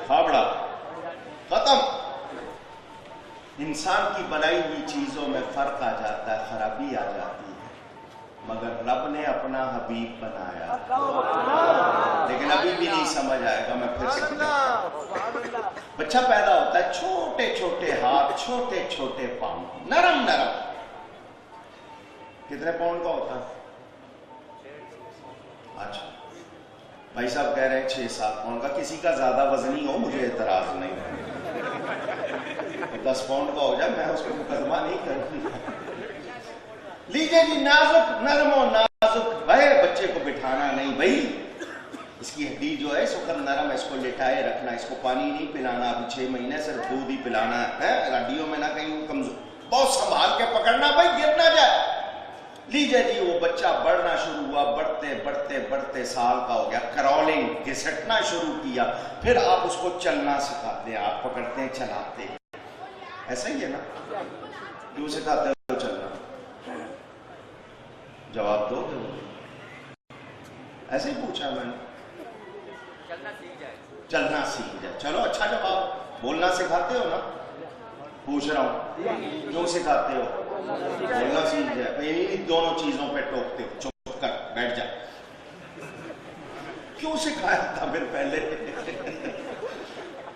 پھاوڑا ختم. انسان کی بنائی ہوئی چیزوں میں فرق آ جاتا ہے, خرابی آ جاتی ہے, مگر رب نے اپنا حبیب بنایا. لیکن ابھی بھی نہیں سمجھ آئے گا, میں پھر سمجھا. بچہ پیدا ہوتا ہے, چھوٹے چھوٹے ہاتھ, چھوٹے چھوٹے پاؤں, نرم نرم. کتنے پاؤنڈ کا ہوتا ہے؟ اچھا بھائی صاحب کہہ رہے ہیں 6-7 پاؤنڈ کا. کسی کا زیادہ وزنی ہو مجھے اعتراض نہیں ہے, 10 پاؤنڈ کا ہو جائے میں اس کو مقدمہ نہیں کروں. لیجیے جی, نازک نرم و نازک. بھائی بچے کو بٹھانا نہیں, بھائی اس کی ہڈی جو ہے اس وقت نرم ہے, اس کو لٹائے رکھنا, اس کو پانی نہیں پلانا, ابھی 6 مہینے صرف دودھ ہی پلانا ہے, ہڈیوں میں نہ کہیں کمزور, بہت سنبھال کے پکڑنا بھائی, گر نہ جائے. لیجیے جی, وہ بچہ بڑھنا شروع ہوا, بڑھتے بڑھتے بڑھتے سال کا ہو گیا, کرولنگ گھسٹنا شروع کیا, پھر آپ اس کو چلنا سکھاتے ہیں, آپ پکڑتے ہیں چلاتے ہیں. ایسا ہی ہے نا, کیوں سکھاتے ہو چلنا؟ جواب دو. ایسے ہی پوچھا میں نے, چلنا سیکھ جائے. چلو اچھا جواب. بولنا سکھاتے ہو نا؟ پوچھ رہا ہوں کیوں سکھاتے ہو؟ بولنا سیکھ جائے. ان دونوں چیزوں پہ ٹوکتے ہو, چپ کر بیٹھ جا. کیوں سکھایا تھا پھر پہلے؟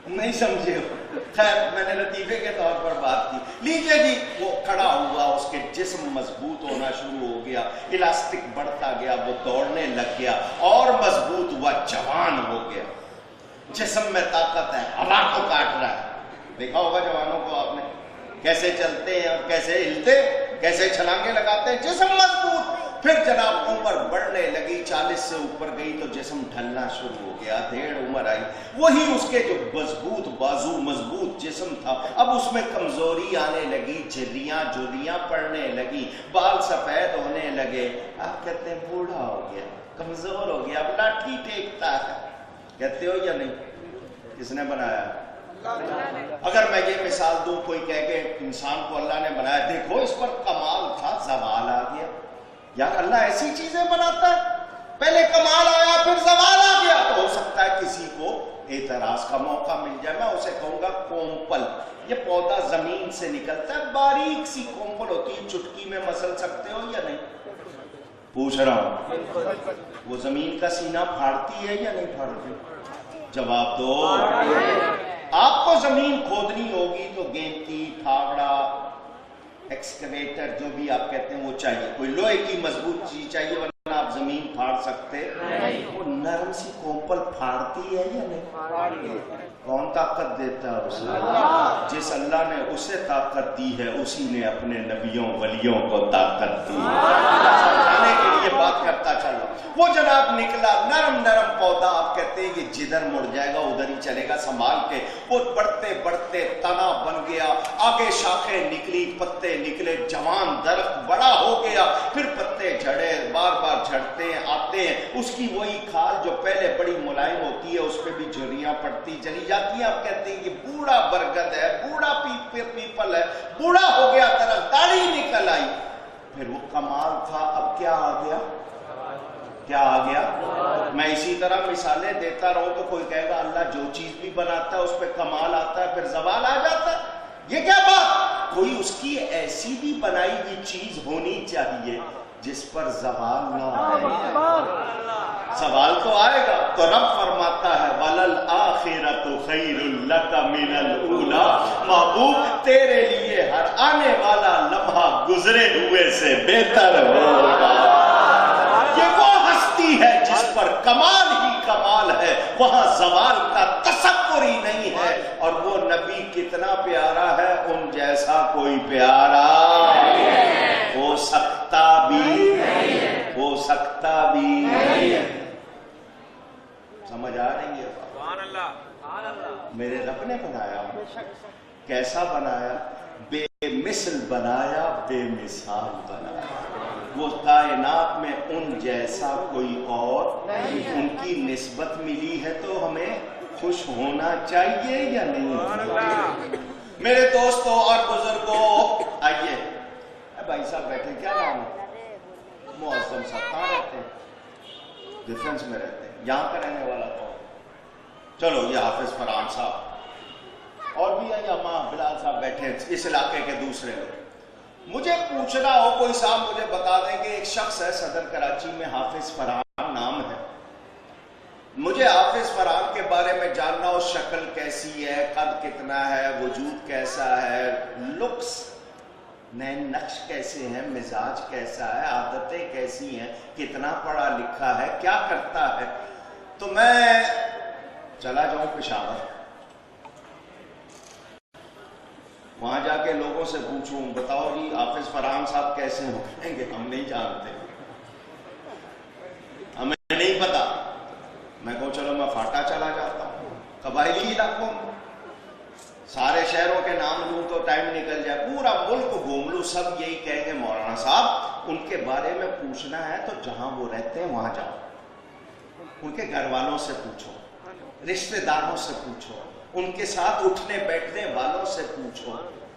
نہیں سمجھے ہو. خیر میں نے لطیفے کے طور پر بات کی. لیجیے جی, وہ کھڑا ہوا, اس کے جسم مضبوط ہونا شروع ہو گیا, الاسٹک بڑھتا گیا, وہ دوڑنے لگ گیا اور مضبوط ہوا, جوان ہو گیا, جسم میں طاقت ہے, ہوا کو کاٹ رہا ہے. دیکھا ہوگا جوانوں کو آپ نے, کیسے چلتے ہیں اور کیسے ہلتے, کیسے چھلانگیں لگاتے ہیں, جسم مضبوط. پھر جناب عمر بڑھنے لگی, 40 سے اوپر گئی تو جسم ڈھلنا شروع ہو گیا, 1.5 عمر آئی, وہی اس کے جو مضبوط بازو, مضبوط جسم تھا, اب اس میں کمزوری آنے لگی, جھریاں پڑنے لگی, بال سفید ہونے لگے. آپ کہتے ہیں بوڑھا ہو گیا, کمزور ہو گیا, اب لاٹھی ٹیکتا ہے. کہتے ہو یا نہیں؟ کس نے بنایا؟ اگر میں یہ مثال دوں, کوئی کہے کہ انسان کو اللہ نے بنایا, دیکھو اس پر کمال تھا, زوال آ گیا. یار اللہ ایسی چیزیں بناتا ہے, پہلے کمال آیا پھر زوال آ گیا. تو ہو سکتا ہے کسی کو اعتراض کا موقع مل جائے. میں اسے کہوں گا کومپل. یہ پودا زمین سے نکلتا ہے, باریک سی کومپل ہوتی ہے, چٹکی میں مسل سکتے ہو یا نہیں؟ پوچھ رہا ہوں, وہ زمین کا سینہ پھاڑتی ہے یا نہیں پھاڑتی؟ جواب دو. آپ کو زمین کھودنی ہوگی تو گینتی, پھاوڑا, ایکسکیویٹر, جو بھی آپ کہتے ہیں وہ چاہیے, کوئی لوہے کی مضبوط چیز چاہیے, ورنہ آپ زمین پھاڑ سکتے نہیں. وہ نرم سی کومپل پھاڑتی ہے یا نہیں؟ کون طاقت دیتا ہے اسے؟ جس اللہ نے اسے طاقت دی ہے, اسی نے اپنے نبیوں ولیوں کو طاقت دی. سمجھانے کے لیے بات کرتا چلو. وہ جناب نکلا, نرم نرم پودا, آپ کہتے ہیں کہ جدھر مڑ جائے گا ادھر ہی چلے گا, سنبھال کے. وہ بڑھتے بڑھتے تنا بن گیا, آگے شاخیں نکلی, پتے نکلے, جوان درخت بڑا ہو گیا, پھر پتے جھڑے, بار بار جھڑتے ہیں, آتے ہیں. اس کی وہی کھال جو پہلے بڑی ملائم ہوتی ہے, اس پہ بھی جھریاں پڑتی چلی جاتی ہیں. آپ کہتے ہیں کہ بوڑھا برگد ہے, بوڑھا پیپل ہے, بوڑھا ہو گیا درخت, داڑھی نکل آئی. پھر وہ کمال تھا, اب کیا آ گیا؟ کیا آ گیا؟ میں اسی طرح مثالیں دیتا رہوں تو کوئی کہے گا اللہ جو چیز بھی بناتا ہے اس پہ کمال آتا ہے پھر زوال آ جاتا ہے. یہ کیا بات؟ کوئی اس کی ایسی بھی بنائی ہوئی چیز ہونی چاہیے جس پر زوال نہ آئے. سوال تو آئے گا. تو رب فرماتا ہے وَلَلْآخِرَةُ خَيْرٌ لَكَ مِنَ الْأُولَىٰ, محبوب تیرے لیے ہر آنے والا لمحہ گزرے ہوئے سے بہتر ہوگا. یہ وہ ہستی ہے جس پر کمال ہی کمال ہے, وہاں زوال کا تصور ہی نہیں ہے. اور وہ نبی کتنا پیارا ہے, ان جیسا کوئی پیارا ہو سکتا بھی, ہو سکتا بھی. سمجھ آ رہی ہے؟ میرے رب نے بنایا, کیسا بنایا؟ بے مثل بنایا, بے مثال بنایا. وہ کائنات میں ان جیسا کوئی اور, ان کی نسبت ملی ہے تو ہمیں خوش ہونا چاہیے یا نہیں؟ میرے دوستوں اور بزرگوں, آئیے. بھائی صاحب بیٹھے, کیا نام ہے؟ معظم صاحب. کہاں رہتے ہیں؟ ڈیفنس میں رہتے ہیں. یہاں کا رہنے والا کون؟ چلو یہ حافظ فرحان صاحب اور بھی یہاں بلال صاحب بیٹھے ہیں اس علاقے کے دوسرے لوگ، مجھے پوچھنا ہو کوئی صاحب مجھے بتا دیں کہ ایک شخص ہے صدر کراچی میں حافظ فرحان نام ہے، مجھے حافظ فرحان کے بارے میں جاننا ہو شکل کیسی ہے، قد کتنا ہے، وجود کیسا ہے، لکس نین نقش کیسے ہیں، مزاج کیسا ہے، عادتیں کیسی ہیں، کتنا پڑھا لکھا ہے، کیا کرتا ہے، تو میں چلا جاؤں پشاور، وہاں جا کے لوگوں سے پوچھوں بتاؤ جی حافظ فرحان صاحب کیسے ہو، کہیں گے ہم نہیں جانتے، ہمیں نہیں پتا۔ میں کہوں چلو میں فاٹا چلا جاتا ہوں، قبائلی علاقوں میں سارے شہروں کے نام لوں تو ٹائم نکل جائے، پورا ملک گھوم لوں، سب یہی کہیں گے مولانا صاحب ان کے بارے میں پوچھنا ہے تو جہاں وہ رہتے ہیں وہاں جاؤ، ان کے گھر والوں سے پوچھو، رشتہ داروں سے پوچھو، ان کے ساتھ اٹھنے بیٹھنے والوں سے پوچھو،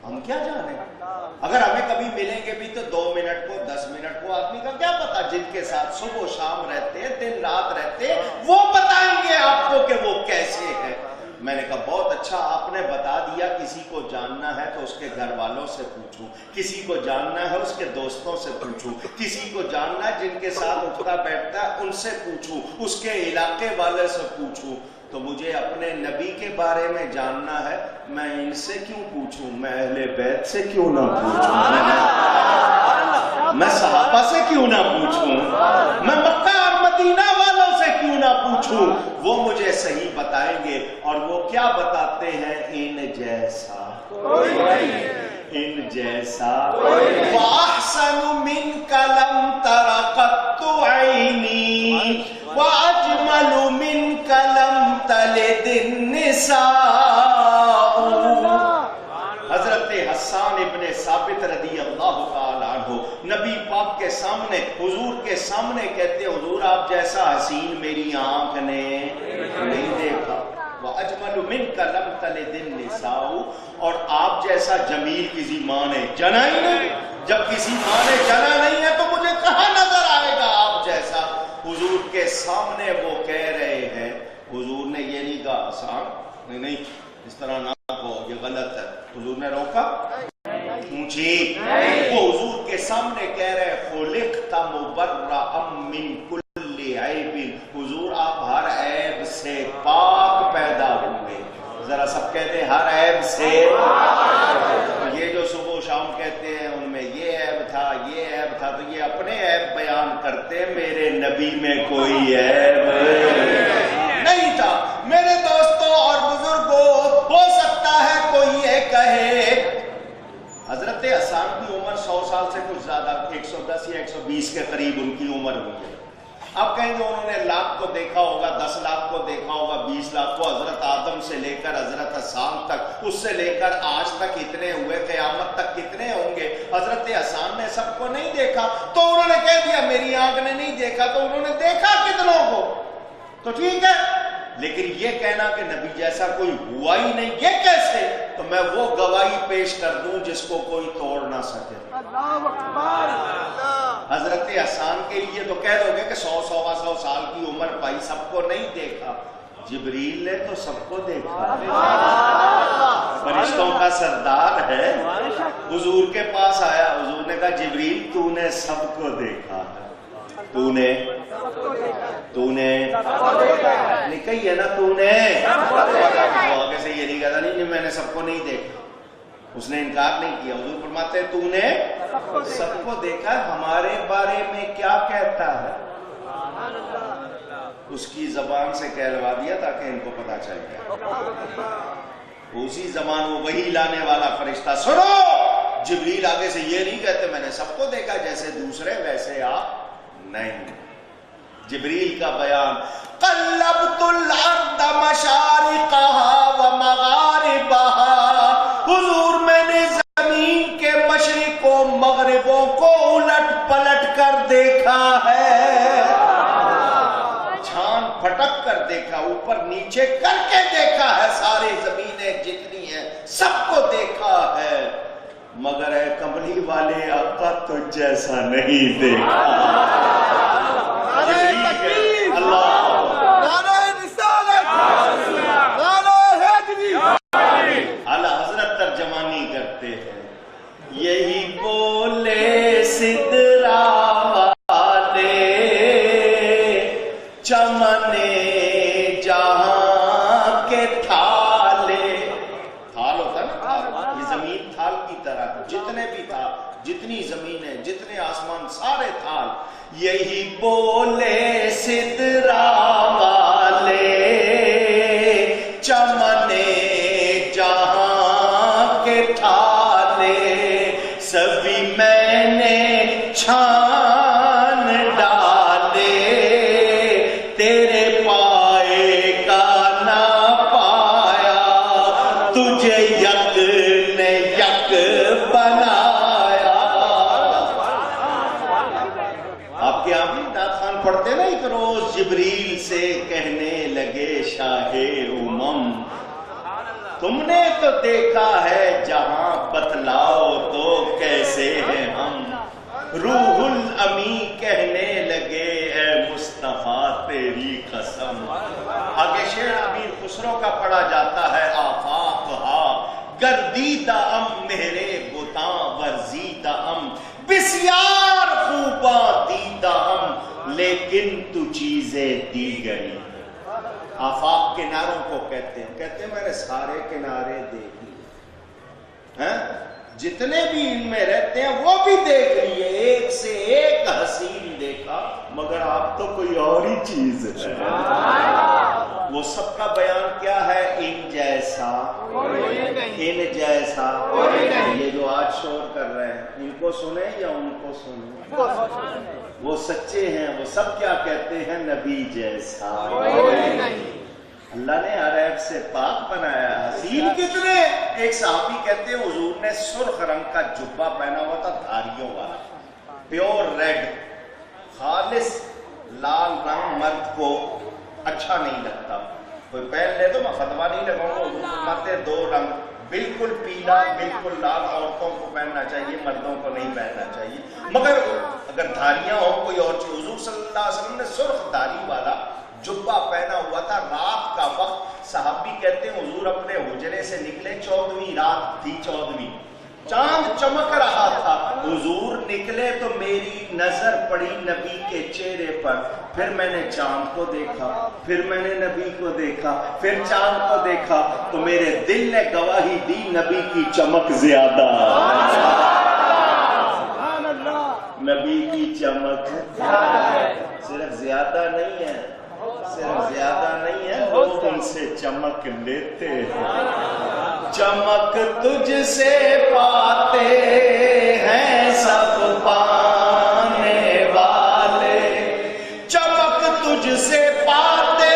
ہم کیا جانیں، اگر ہمیں کبھی ملیں گے بھی تو 2 منٹ کو 10 منٹ کو، آدمی کا کیا پتا جن کے ساتھ صبح و شام رہتے ہیں، دن رات رہتے ہیں، وہ بتائیں گے آپ کو کہ وہ کیسے ہیں۔ میں نے کہا بہت اچھا آپ نے بتا دیا، کسی کو جاننا ہے تو اس کے گھر والوں سے پوچھوں، کسی کو جاننا ہے اس کے دوستوں سے پوچھوں، کسی کو جاننا ہے جن کے ساتھ اٹھتا بیٹھتا ہے ان سے پوچھوں، اس کے علاقے والے سے پوچھوں، تو مجھے اپنے نبی کے بارے میں جاننا ہے، میں ان سے کیوں پوچھوں، میں اہل بیت سے کیوں نہ پوچھوں، میں صحابہ سے کیوں نہ پوچھوں، میں مکہ اور مدینہ والوں سے کیوں نہ پوچھوں، وہ مجھے صحیح بتائیں گے، اور وہ کیا بتاتے ہیں، ان جیسا ان جیسا وَأَحْسَنُ مِنْكَ لَمْ تَرَ قَطُّ عَيْنِي وَأَجْمَلُ مِنْكَ لَمْ تَلِدِ النِّسَاءُ۔ حضرت حسان ابن ثابت رضی اللہ تعالیٰ عنہ نبی پاک کے سامنے، حضور کے سامنے کہتے ہیں حضور آپ جیسا حسین میری آنکھ نے نہیں دیکھا، وَأَجْمَلُ مِنْكَ لَمْ تَلِدِ النِّسَاءُ، اور آپ جیسا جمیل کسی ماں نے جنا ہی نہیں، جب کسی ماں نے جنا نہیں ہے تو مجھے کہاں نظر آئے گا آپ جیسا۔ حضور کے سامنے وہ کہہ رہے ہیں، حضور نے یہ نہیں کہا آسان نہیں اس طرح نہ کہو یہ غلط ہے، حضور نے روکا اونچی، وہ حضور کے سامنے کہہ رہے خلقت مبرأ من کل عیب، حضور آپ ہر عیب سے پاک پیدا ہوئے، ذرا سب کہتے ہیں ہر عیب سے، یہ جو صبح و شام کہتے ہیں ان میں یہ عیب تھا یہ عیب تھا، تو یہ اپنے عیب بیان کرتے، میرے نبی میں کوئی عیب نہیں تھا۔ میرے دوستوں اور بزرگوں، ہو سکتا ہے کوئی یہ کہے حضرت حسان کی عمر 100 سال سے کچھ زیادہ، 110 یا 120 کے قریب ان کی عمر ہوئی ہے، اب کہیں گے انہوں نے لاکھ کو دیکھا ہوگا، 10 لاکھ کو دیکھا ہوگا، 20 لاکھ کو، حضرت آدم سے لے کر حضرت حسان تک، اس سے لے کر آج تک اتنے ہوئے، قیامت تک کتنے ہوں گے، حضرت حسان نے سب کو نہیں دیکھا، تو انہوں نے کہہ دیا میری آنکھ نے نہیں دیکھا، تو انہوں نے دیکھا کتنوں کو، تو ٹھیک ہے، لیکن یہ کہنا کہ نبی جیسا کوئی ہوا ہی نہیں، یہ کیسے؟ تو میں وہ گواہی پیش کر دوں جس کو کوئی توڑ نہ سکے۔ اللہ اکبر۔ حضرت حسان کے لیے تو کہہ دو گے کہ 100 سال کی عمر پائی، سب کو نہیں دیکھا، جبریل نے تو سب کو دیکھا، فرشتوں کا سردار ہے، حضور کے پاس آیا، حضور نے کہا جبریل تو نے سب کو دیکھا ہے، تو نے کہی ہے نا تو نے، وہ آگے سے یہ نہیں کہتا نہیں میں نے سب کو نہیں دیکھا، اس نے انکار نہیں کیا، حضور فرماتے ہیں تو نے سب کو دیکھا، ہمارے بارے میں کیا کہتا ہے، اس کی زبان سے کہلوا دیا تاکہ ان کو پتا چل جائے، اسی زمان وہ وہی لانے والا فرشتہ، سنو جبریل آگے سے یہ نہیں کہتے میں نے سب کو دیکھا جیسے دوسرے ویسے آپ نہیں، جبریل کا بیان قلبت الارض مشارقها ومغاربها، حضور میں نے زمین کے مشرق و مغربوں کو الٹ پلٹ کر دیکھا ہے، چھان پھٹک کر دیکھا، اوپر نیچے کر کے دیکھا ہے، ساری زمینیں جتنی ہیں سب کو دیکھا ہے، مگر اے کملی والے آقا تو جیسا نہیں دیکھا۔ اللہ کے تھالے، تھال ہوتا ہے نا تھال، یہ زمین تھال کی طرح، جتنے بھی تھا، جتنی زمین ہے، جتنے آسمان، سارے تھال، یہی بولے سدرا والے چمنے جہاں کے تھالے سبھی میں نے چھان ڈالے، تیرے پائے کا نہ پایا، تجھے یک نے یک بنایا۔ آپ کے یہاں بھی نعت خوان پڑھتے نا ایک روز جبریل سے کہنے لگے شاہ امم، تم نے تو دیکھا ہے جہاں، بتلاؤ تو کیسے ہیں ہم؟ روح الامی کہنے لگے اے مصطفیٰ تیری قسم۔ آگے شعر امیر خسرو کا پڑھا جاتا ہے، آفاق ہا گردیدہ ام میرے بتاں ورزیدہ ام، بسیار خوباں دیدہ ام لیکن تو چیزیں دیگری۔ آفاق کناروں کو کہتے ہیں میں نے سارے کنارے دیکھ لیے، جتنے بھی ان میں رہتے ہیں وہ بھی دیکھ لیے، ایک سے ایک حسین دیکھا، مگر آپ تو کوئی اور ہی چیز ہے۔ وہ سب کا بیان کیا ہے؟ ان جیسا، ان جیسا۔ یہ جو آج شور کر رہے ہیں، ان کو سنیں یا ان کو سنیں؟ وہ سچے ہیں، وہ سب کیا کہتے ہیں؟ نبی جیسا۔ اللہ نے ہر عیب سے پاک بنایا، حسین کتنے۔ ایک صحابی کہتے ہیں حضور نے سرخ رنگ کا جبہ پہنا ہوا تھا، دھاریوں والا، پیور ریڈ، خالص لال رنگ مرد کو اچھا نہیں لگتا، کوئی پہن لے تو میں فتویٰ نہیں لگاؤں گا، حضور فرماتے دو رنگ، بالکل پیلا بالکل لال، عورتوں کو پہننا چاہیے، مردوں کو نہیں پہننا چاہیے، مگر اگر دھاریاں ہوں کوئی اور چیز۔ حضور صلی اللہ علیہ وسلم نے سرخ دھاری والا جبہ پہنا ہوا تھا، رات کا وقت، صحابی کہتے ہیں حضور اپنے حجرے سے نکلے، 14ویں رات تھی، 14ویں، چاند چمک رہا تھا، حضور نکلے تو میری نظر پڑی نبی کے چہرے پر، پھر میں نے چاند کو دیکھا، پھر میں نے نبی کو دیکھا، پھر چاند کو دیکھا، تو میرے دل نے گواہی دی نبی کی چمک زیادہ، نبی کی چمک صرف زیادہ نہیں ہے، صرف زیادہ نہیں ہے، لوگ ان سے چمک لیتے ہیں۔ چمک تجھ سے پاتے ہیں سب پانے والے، چمک تجھ سے پاتے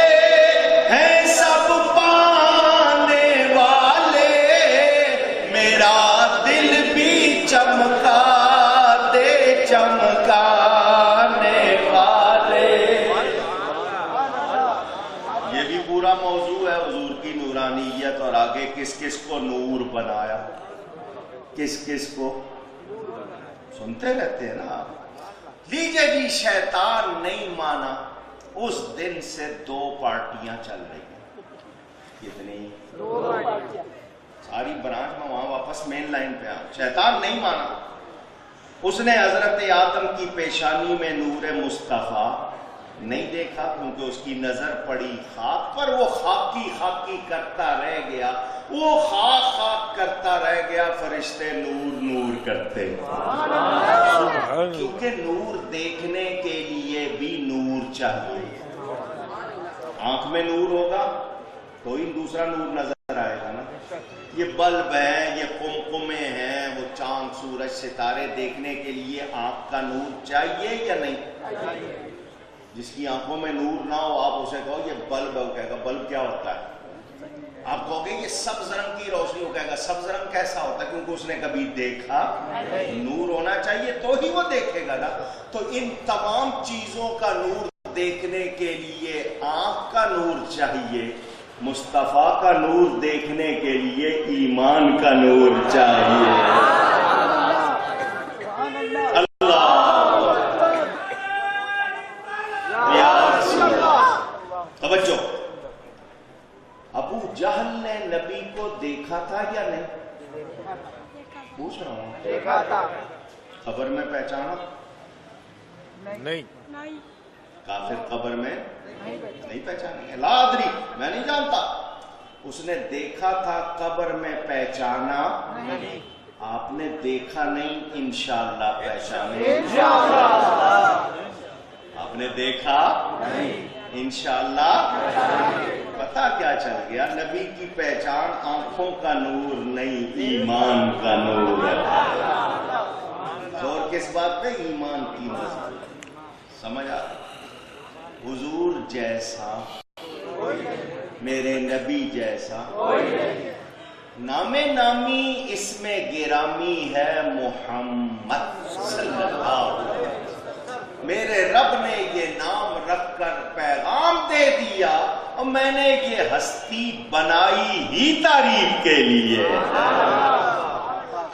ہیں سب پانے والے، میرا دل بھی چمکا دے چمکانے والے۔ یہ بھی پورا موضوع ہے حضور کی نورانیت، اور آگے کس کس کو نور بنایا، کس کس کو، سنتے رہتے ہیں نا۔ لیجئے جی، شیطان نہیں مانا، اس دن سے 2 پارٹیاں چل رہی ہیں، کتنی؟ 2 پارٹیاں، ساری برانچ میں وہاں واپس مین لائن پہ آ۔ شیطان نہیں مانا، اس نے حضرت آدم کی پیشانی میں نور مصطفیٰ نہیں دیکھا، کیونکہ اس کی نظر پڑی خاک پر، وہ خاکی خاکی کرتا رہ گیا، وہ خاک خاک کرتا رہ گیا، فرشتے نور نور کرتے، کیونکہ نور دیکھنے کے لیے بھی نور چاہیے۔ آنکھ میں نور ہوگا تو ہی دوسرا نور نظر آئے گا نا۔ یہ بلب ہیں، یہ قمقمے ہیں، وہ چاند سورج ستارے دیکھنے کے لیے آنکھ کا نور چاہیے یا نہیں؟ جس کی آنکھوں میں نور نہ ہو، آپ اسے کہو یہ بلب ہے، وہ کہے گا بلب کیا ہوتا ہے؟ آپ کہو گے یہ سبز رنگ کی روشنی، وہ کہے گا سبز رنگ کیسا ہوتا ہے؟ کیونکہ اس نے کبھی دیکھا، نور ہونا چاہیے تو ہی وہ دیکھے گا نا۔ تو ان تمام چیزوں کا نور دیکھنے کے لیے آنکھ کا نور چاہیے، مصطفیٰ کا نور دیکھنے کے لیے ایمان کا نور چاہیے۔ توجہ، ابو جہل نے نبی کو دیکھا تھا یا نہیں؟ پوچھ رہا ہوں، دیکھا تھا، قبر میں پہچانا؟ نہیں۔ کافر قبر میں نہیں پہچانیں گے، لا ادری، میں نہیں جانتا۔ اس نے دیکھا تھا قبر میں پہچانا نہیں، آپ نے دیکھا نہیں انشاءاللہ پہچانے، آپ نے دیکھا نہیں انشاءاللہ پتہ کیا چل گیا؟ نبی کی پہچان آنکھوں کا نور نہیں، ایمان کا نور ہے۔ زور کس بات پہ؟ ایمان کی مضبوط۔ سمجھ آ؟ حضور جیسا، میرے نبی جیسا، نام نامی اس میں گرامی ہے محمد صلی اللہ علیہ وسلم۔ میرے رب نے یہ نام رکھ کر پیغام دے دیا اور میں نے یہ ہستی بنائی ہی تعریف کے لیے۔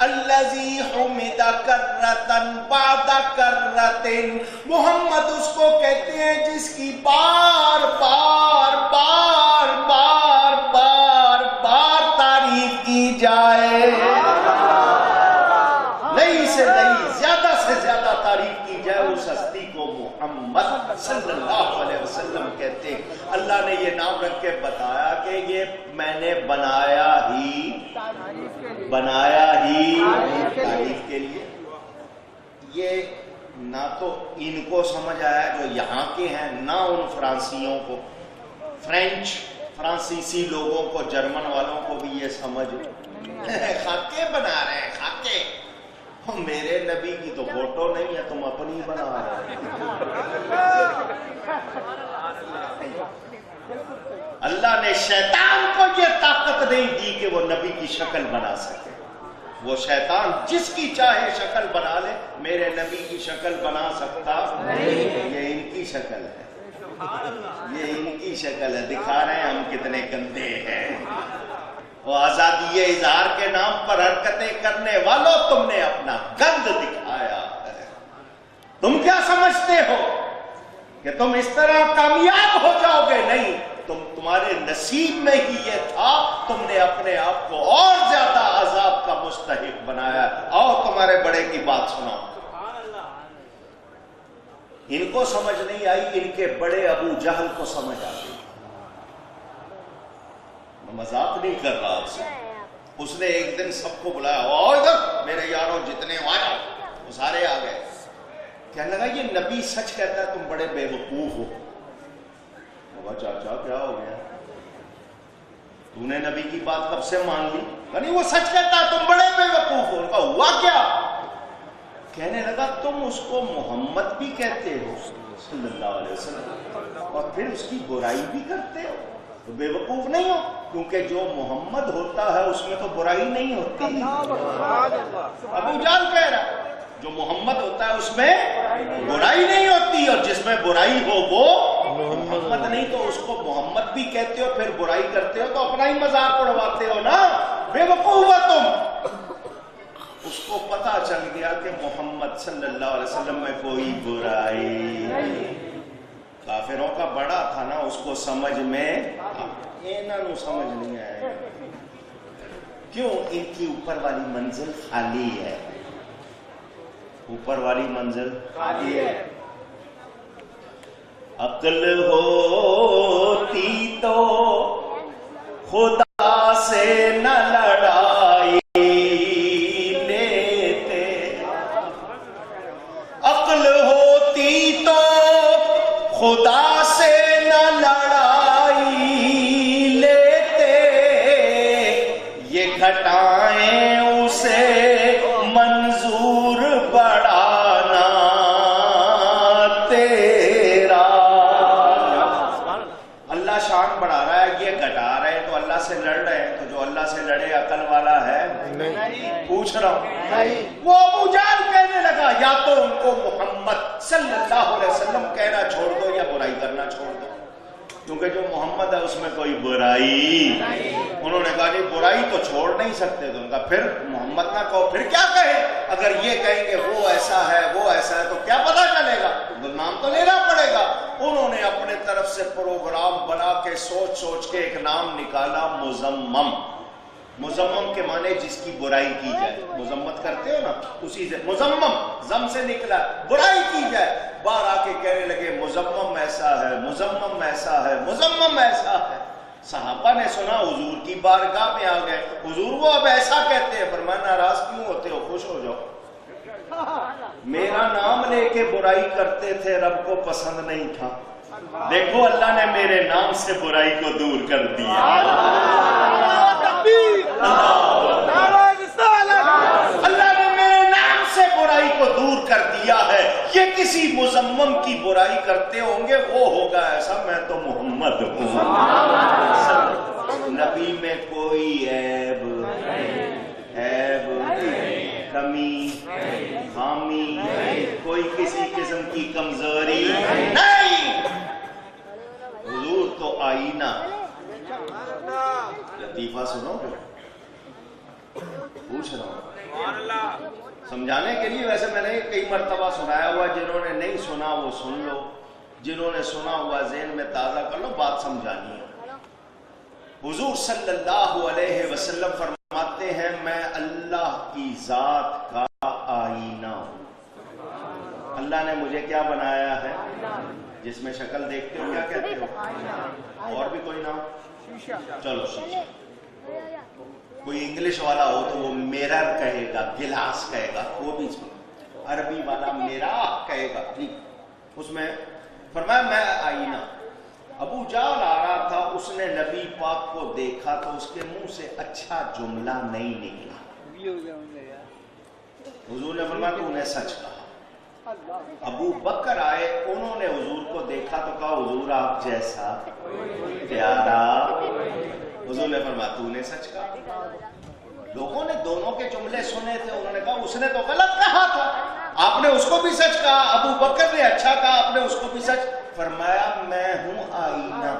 الذی حمد کرتن بعد کرتن، محمد اس کو کہتے ہیں جس کی بار بار بار بار بار بار تعریف کی جائے، نئی سے نئی زیادہ سے زیادہ تعریف کی جائے، اس ہستی کو محمد صلی اللہ علیہ وسلم کہتے ہیں۔ اللہ نے یہ نام رکھ کے بتایا کہ یہ میں نے بنایا ہی تعریف کے لیے۔ یہ نہ تو ان کو سمجھ آیا جو یہاں کے ہیں، نہ ان فرانسیوں کو، فرانسیسی لوگوں کو، جرمن والوں کو بھی یہ سمجھ خاکے بنا رہے ہیں، خاکے۔ میرے نبی کی تو فوٹو نہیں ہے، تم اپنی بنا رہے ہیں۔ اللہ نے شیطان کو یہ طاقت نہیں دی کہ وہ نبی کی شکل بنا سکے۔ وہ شیطان جس کی چاہے شکل بنا لے، میرے نبی کی شکل بنا سکتا نہیں۔ یہ ان کی شکل ہے، یہ ان کی شکل ہے۔ دکھا رہے ہیں ہم کتنے گندے ہیں۔ وہ آزادی اظہار کے نام پر حرکتیں کرنے والوں، تم نے اپنا گند دکھایا ہے۔ تم کیا سمجھتے ہو کہ تم اس طرح کامیاب ہو جاؤ گے؟ نہیں، تمہارے نصیب میں ہی یہ تھا، تم نے اپنے آپ کو اور زیادہ عذاب کا مستحق بنایا۔ آؤ تمہارے بڑے کی بات سناؤ۔ ان کو سمجھ نہیں آئی، ان کے بڑے ابو جہل کو سمجھ آ گئی۔ میں مذاق نہیں کر رہا آپ سے۔ اس نے ایک دن سب کو بلایا، آؤ ادھر میرے یاروں، جتنے آ جاؤ۔ وہ سارے آ گئے۔ کہنے لگا یہ نبی سچ کہتا ہے، تم بڑے بے وقوف ہو۔ چاچا کیا ہو گیا؟ تو نے نبی کی بات کب سے مان لی؟ نہیں وہ سچ کہتا ہے، تم بڑے بے وقوف ہو۔ ان کا ہوا کیا؟ کہنے لگا تم اس کو محمد بھی کہتے ہو صلی اللہ علیہ وسلم، اور پھر اس کی برائی بھی کرتے ہو، تو بے وقوف نہیں ہو؟ کیونکہ جو محمد ہوتا ہے اس میں تو برائی نہیں ہوتی۔ ابو جہل کہہ رہا ہے جو محمد ہوتا ہے اس میں برائی نہیں ہوتی، اور جس میں برائی ہو وہ محمد نہیں، تو اس کو محمد بھی کہتے ہو پھر برائی کرتے ہو، تو اپنا ہی مذاق اڑواتے ہو نا، بے وقوف ہو تم۔ اس کو پتا چل گیا کہ محمد صلی اللہ علیہ وسلم میں کوئی برائی نہیں۔ کافروں کا بڑا تھا نا، اس کو سمجھ میں انہوں سمجھ نہیں آیا۔ کیوں؟ ان کی اوپر والی منزل خالی ہے، اوپر والی منزل خالی ہے۔ عقل ہوتی تو خدا سے نہ لڑائی لیتے، عقل ہوتی تو خدا سے نہ لڑائی لیتے، یہ گھٹائیں اسے منظور بڑھانا تیرا۔ اللہ شان بڑھا رہا ہے، یہ گھٹا رہے ہیں تو اللہ سے لڑ رہے ہیں، تو جو اللہ سے لڑے عقل والا ہے نہیں؟ پوچھ رہا ہوں۔ وہ ابو جہل کہنے لگا یا تو ان کو محمد صلی اللہ علیہ وسلم کہنا چھوڑ دو یا برائی کرنا چھوڑ دو، کیونکہ جو محمد ہے اس میں کوئی برائی نہیں۔ انہوں نے کہا جی برائی تو چھوڑ نہیں سکتے، تو ان کا پھر محمد نہ کہو، پھر کیا کہیں؟ اگر یہ کہیں کہ وہ ایسا ہے وہ ایسا ہے تو کیا پتہ چلے گا؟ نام تو لینا پڑے گا۔ انہوں نے اپنے طرف سے پروگرام بنا کے سوچ سوچ کے ایک نام نکالا، مذمم۔ مذمم کے معنی جس کی برائی کی جائے، مذمت کرتے ہو نا، اسی سے مذمم، زم سے نکلا، برائی کی جائے۔ باہر آ کے کہنے لگے مذمم ایسا ہے، مذمم ایسا ہے، مذمم ایسا ہے۔ صحابہ نے سنا حضور کی بارگاہ میں آ گئے، حضور وہ اب ایسا کہتے ہیں، فرمایا ناراض کیوں ہوتے ہو، خوش ہو جاؤ، میرا نام لے کے برائی کرتے تھے، رب کو پسند نہیں تھا، دیکھو اللہ نے میرے نام سے برائی کو دور کر دیا۔ اللہ نے میرے نام سے برائی کو دور کر دیا ہے۔ یہ کسی مذمم کی برائی کرتے ہوں گے، وہ ہوگا ایسا، میں تو محمد ہوں، نبی میں کوئی عیب کمی خامی کوئی کسی قسم کی کمزوری نہیں، حضور تو آئینہ۔ لطیفہ سنو گے؟ پوچھ رہا ہوں سمجھانے کے لیے، ویسے میں نے کئی مرتبہ سنایا ہوا، جنہوں نے نہیں سنا وہ سن لو، جنہوں نے سنا ہوا ذہن میں تازہ کر لو، بات سمجھانی ہے۔ حضور صلی اللہ علیہ وسلم فرماتے ہیں میں اللہ کی ذات کا آئینہ ہوں۔ اللہ نے مجھے کیا بنایا ہے؟ جس میں شکل دیکھتے ہو کیا کہتے ہو؟ اور بھی کوئی نام؟ چلو شیشہ۔ کوئی انگلش والا ہو تو وہ میرر کہے گا، گلاس کہے گا، وہ بھی عربی والا میرا کہے گا، ٹھیک۔ اس میں فرمایا میں آئینہ۔ ابو جہل آ رہا تھا، اس نے نبی پاک کو دیکھا تو اس کے منہ سے اچھا جملہ نہیں نکلا، حضور نے فرمایا تو نے سچ کہا۔ ابو بکر آئے، انہوں نے حضور کو دیکھا تو کہا حضور آپ جیسا پیارا، حضور نے فرمایا تو نے سچ کہا۔ لوگوں نے دونوں کے جملے سنے تھے، انہوں نے کہا اس نے تو غلط کہا تھا، آپ نے اس کو بھی سچ کہا، ابو بکر نے اچھا کہا، آپ نے اس کو بھی سچ۔ فرمایا میں ہوں آئینہ۔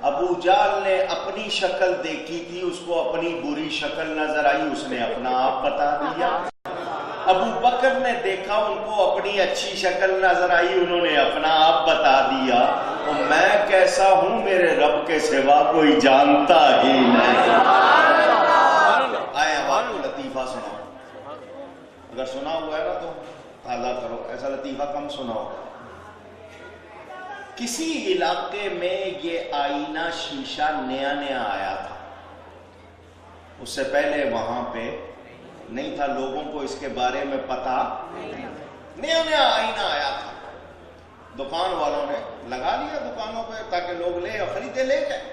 ابو جہل نے اپنی شکل دیکھی تھی، اس کو اپنی بری شکل نظر آئی، اس نے اپنا آپ بتا دیا۔ ابو بکر نے دیکھا، ان کو اپنی اچھی شکل نظر آئی، انہوں نے اپنا آپ بتا دیا۔ اور میں کیسا ہوں میرے رب کے سوا کوئی جانتا ہی نہیں۔ آئے اب آپ کو لطیفہ سناؤ، اگر سنا ہوا ہے نا تو تازہ کرو، ایسا لطیفہ کم سناؤ۔ کسی علاقے میں یہ آئینہ شیشہ نیا نیا آیا تھا، اس سے پہلے وہاں پہ نہیں تھا، لوگوں کو اس کے بارے میں پتا، نیا نیا آئینہ آیا تھا، دکان والوں نے لگا لیا دکانوں پہ تاکہ لوگ لے اور خریدے لے جائیں۔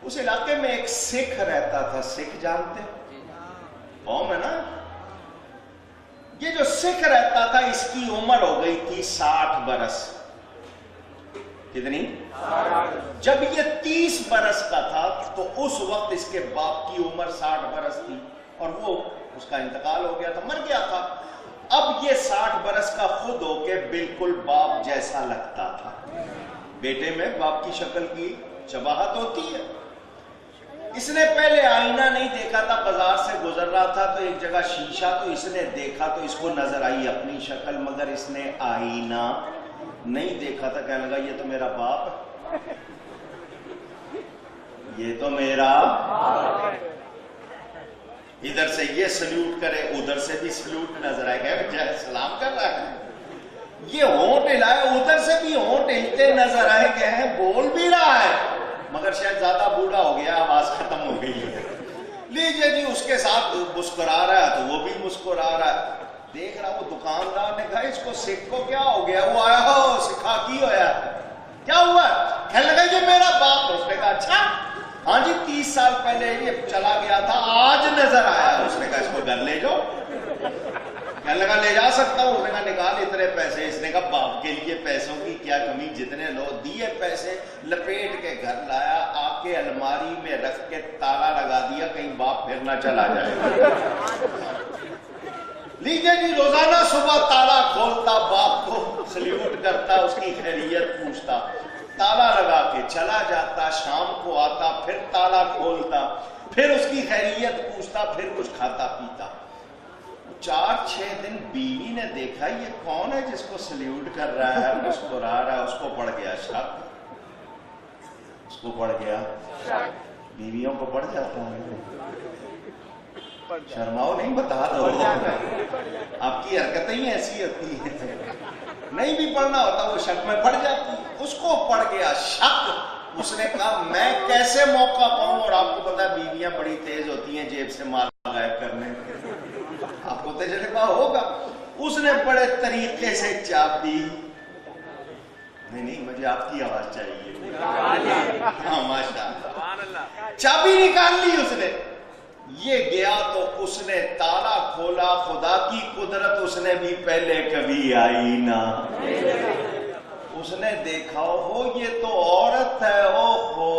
اس علاقے میں ایک سکھ رہتا تھا، سکھ جانتے قوم ہے نا، یہ جو سکھ رہتا تھا اس کی عمر ہو گئی تھی 60 برس۔ کتنی؟ جب یہ 30 برس کا تھا تو اس وقت اس کے باپ کی عمر 60 برس تھی، اور وہ اس کا انتقال ہو گیا تھا، مر گیا تھا۔ اب یہ 60 برس کا خود ہو کے بالکل باپ جیسا لگتا تھا، بیٹے میں باپ کی شکل کی شباہت ہوتی ہے۔ اس نے پہلے آئینہ نہیں دیکھا تھا، بازار سے گزر رہا تھا تو ایک جگہ شیشہ، تو اس نے دیکھا تو اس کو نظر آئی اپنی شکل، مگر اس نے آئینہ نہیں دیکھا تھا، کہنے لگا یہ تو میرا باپ ہے، یہ تو میرا، ادھر سے یہ سلیوٹ کرے ادھر سے بھی سلیوٹ نظر آئے گا، جائے سلام کر رہا ہے، یہ ہونٹ ہلائے ادھر سے بھی ہونٹ ہلتے نظر آئے گئے ہیں، بول بھی رہا ہے مگر شاید زیادہ بوڑھا ہو گیا، آواز ختم ہو گئی ہے۔ لیجئے جی اس کے ساتھ مسکرا رہا ہے تو وہ بھی مسکرا رہا ہے، دیکھ رہا، وہ دکاندار نے کہا اس کو سکھ کو کیا ہو گیا؟ وہ آیا ہو سکھا کی ہویا کیا ہوا؟ کہنے لگا یہ میرا باپ۔ اس نے کہا اچھا، ہاں جی 30 سال پہلے یہ چلا گیا تھا، آج نظر آیا۔ اس نے کہا اس کو گھر لے جاؤ۔ کہنے لگا لے جا سکتا ہوں؟ اس نے کہا نکال اتنے پیسے۔ اس نے کہا باپ کے لیے پیسوں کی کیا کمی، جتنے لو دیے پیسے، لپیٹ کے گھر لایا، آ کے الماری میں رکھ کے تالا لگا دیا کہیں باپ پھر نہ چلا جائے۔ لیجیے جی روزانہ صبح تالا کھولتا، باپ کو سلیوٹ کرتا، اس کی خیریت پوچھتا، تالا لگا کے چلا جاتا، شام کو آتا پھر تالا کھولتا، پھر اس کی خیریت پوچھتا، پھر کچھ کھاتا پیتا۔ 4-6 دن بیوی نے دیکھا یہ کون ہے جس کو سلیوٹ کر رہا ہے، مسکرا رہا ہے، اس کو پڑ گیا شک، اس کو پڑ گیا، بیویوں کو پڑ جاتا ہے، شرماؤ نہیں، بتا دو، آپ کی حرکتیں ہی ایسی ہوتی ہیں، نہیں بھی پڑھنا ہوتا وہ شک میں پڑ جاتی، اس کو پڑ گیا شک، اس نے کہا میں کیسے موقع پاؤں، اور آپ کو پتا ہے بیویاں بڑی تیز ہوتی ہیں جیب سے مال غائب کرنے، آپ کو تجربہ ہوگا. اس نے بڑے طریقے سے چابی، نہیں مجھے آپ کی آواز چاہیے، ہاں ماشاءاللہ، چابی نکال لی اس نے. یہ گیا تو اس نے تالا کھولا، خدا کی قدرت اس نے بھی پہلے کبھی آئی نہ. اس نے دیکھا ہو یہ تو عورت ہے، او ہو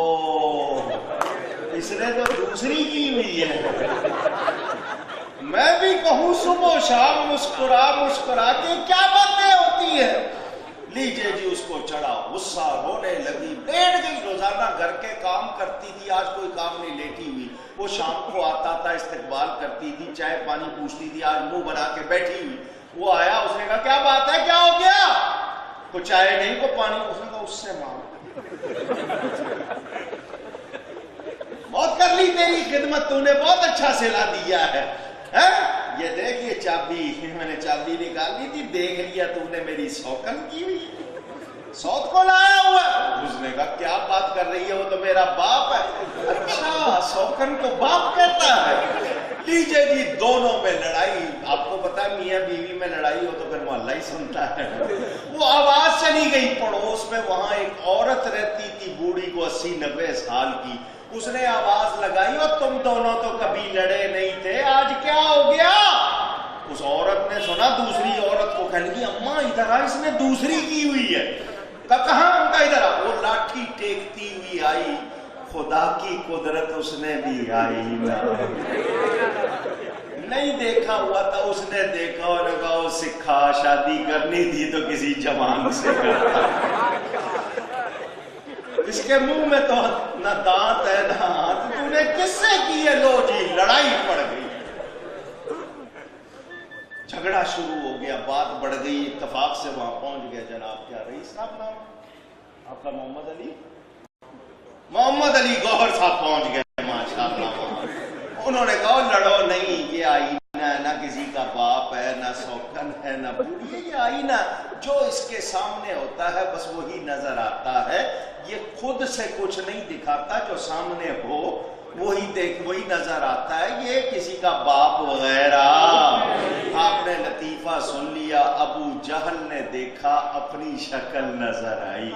اس نے تو دوسری کی ہوئی ہے. میں بھی کہوں صبح و شام مسکرا مسکرا کے کیا باتیں ہوتی ہیں. لیجئے جی اس کو چڑھا غصہ، رونے لگی، بیٹھ گئی. روزانہ گھر کے کام کرتی تھی، آج کوئی کام نہیں، لیٹی ہوئی. وہ شام کو آتا تھا، استقبال کرتی تھی، چائے پانی پوچھتی تھی، آج منہ بنا کے بیٹھی ہوئی. وہ آیا، اس نے کہا کیا بات ہے، کیا ہو گیا؟ کو چائے نہیں، کو پانی. اس نے کہا اس سے مانگ، بہت کر لی تیری خدمت، تو نے بہت اچھا سلا دیا ہے. یہ دیکھ یہ چابی، میں نے چابی نکال لی تھی، دیکھ لیا تو نے میری سوکن کی ہوئی، سوت کو لایا ہوا. اس نے کہا کیا بات کر رہی ہے، وہ تو میرا باپ ہے. اچھا سوکن کو باپ کہتا ہے. لیجئے جی دونوں میں لڑائی. آپ کو پتا ہے میاں بیوی میں لڑائی ہو تو پھر محلہ ہی سنتا ہے. وہ آواز چلی گئی پڑوس میں، وہاں ایک عورت رہتی تھی بوڑھی کو 80-90 سال کی. اس نے آواز لگائی اور تم دونوں تو کبھی لڑے نہیں تھے، آج کیا ہو گیا؟ اس عورت نے سنا، دوسری عورت کو کہنے لگی اماں ادھر آ، اس نے دوسری کی ہوئی ہے. کہاں ان کا ادھر آ. وہ لاٹھی ٹیکتی ہوئی آئی. خدا کی قدرت اس نے بھی آئی نہ. نہیں دیکھا ہوا تھا، اس نے دیکھا اور کہا وہ سکھا، شادی کرنی تھی تو کسی جوان سے کرتا. اس کے منہ میں تو نہ دانت ہے نہ ہاتھ، تو نے کس سے کی ہے؟ لو جی لڑائی پڑ گئی، جھگڑا شروع ہو گیا، بات بڑھ گئی. اتفاق سے وہاں پہنچ گیا جناب کیا رئیس صاحب نام آپ کا، محمد علی گوہر صاحب پہنچ گئے ماشاءاللہ. انہوں نے کہا لڑو نہیں، یہ آئینہ ہے، نہ کسی کا باپ ہے، نہ سوکن ہے، نہ بوڑھی ہے. یہ آئینہ جو اس کے سامنے ہوتا ہے بس وہی نظر آتا ہے. یہ خود سے کچھ نہیں دکھاتا، جو سامنے ہو وہی نظر آتا ہے. یہ کسی کا باپ وغیرہ. آپ نے لطیفہ سن لیا. ابو جہل نے دیکھا اپنی شکل نظر آئی،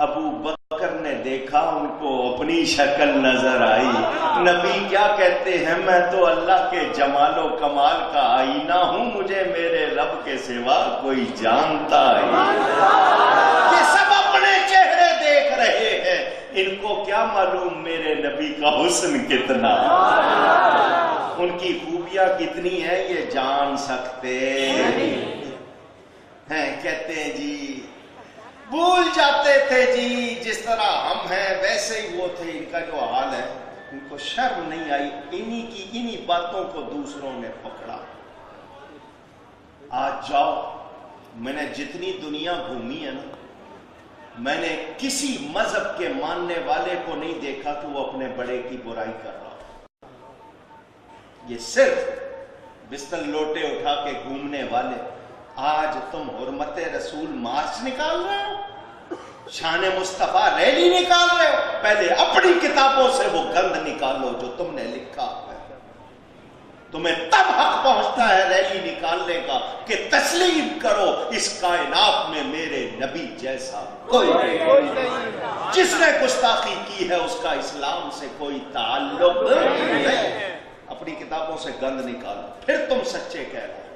ابو بکر نے دیکھا ان کو اپنی شکل نظر آئی. نبی کیا کہتے ہیں، میں تو اللہ کے جمال و کمال کا آئینہ ہوں، مجھے میرے رب کے سوا کوئی جانتا ہی. یہ سب اپنے چہرے دیکھ رہے ہیں، ان کو کیا معلوم میرے نبی کا حسن کتنا، ان کی خوبیاں کتنی ہیں یہ جان سکتے ہیں. کہتے ہیں جی بھول جاتے تھے جی، جس طرح ہم ہیں ویسے ہی وہ تھے. ان کا جو حال ہے، ان کو شرم نہیں آئی، انہی باتوں کو دوسروں نے پکڑا. آج جاؤ، میں نے جتنی دنیا گھومی ہے نا، میں نے کسی مذہب کے ماننے والے کو نہیں دیکھا کہ وہ اپنے بڑے کی برائی کر رہا. یہ صرف بستر لوٹے اٹھا کے گھومنے والے. آج تم حرمت رسول مارچ نکال رہے ہو، شان مصطفیٰ ریلی نکال رہے ہو. پہلے اپنی کتابوں سے وہ گند نکالو جو تم نے لکھا ہے. تمہیں تب حق پہنچتا ہے ریلی نکالنے کا کہ تسلیم کرو اس کائنات میں میرے نبی جیسا کوئی نہیں. جس نے گستاخی کی ہے اس کا اسلام سے کوئی تعلق نہیں. اپنی کتابوں سے گند نکالو، پھر تم سچے کہہ رہے ہو.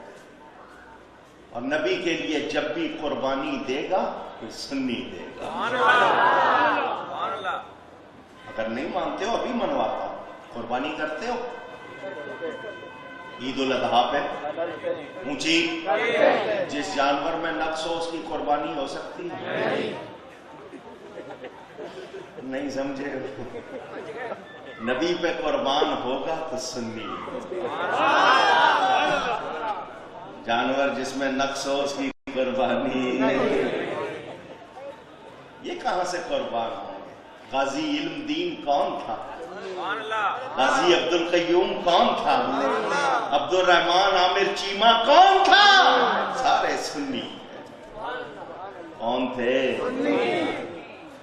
اور نبی کے لیے جب بھی قربانی دے گا کوئی سنی دے گا. اگر نہیں مانتے ہو ابھی منواتا ہوں. قربانی کرتے ہو عید الاضحیٰ پہ اونچی، جس جانور میں نقص ہو اس کی قربانی ہو سکتی ہے؟ نہیں سمجھے؟ نبی پہ قربان ہوگا تو سنی. جانور جس میں نقص ہو اس کی قربانی. یہ کہاں سے قربان ہوں گے؟ غازی علم دین کون تھا؟ غازی عبد القیوم کون تھا؟ عبد الرحمن عامر چیمہ کون تھا؟ سارے سنی. کون تھے؟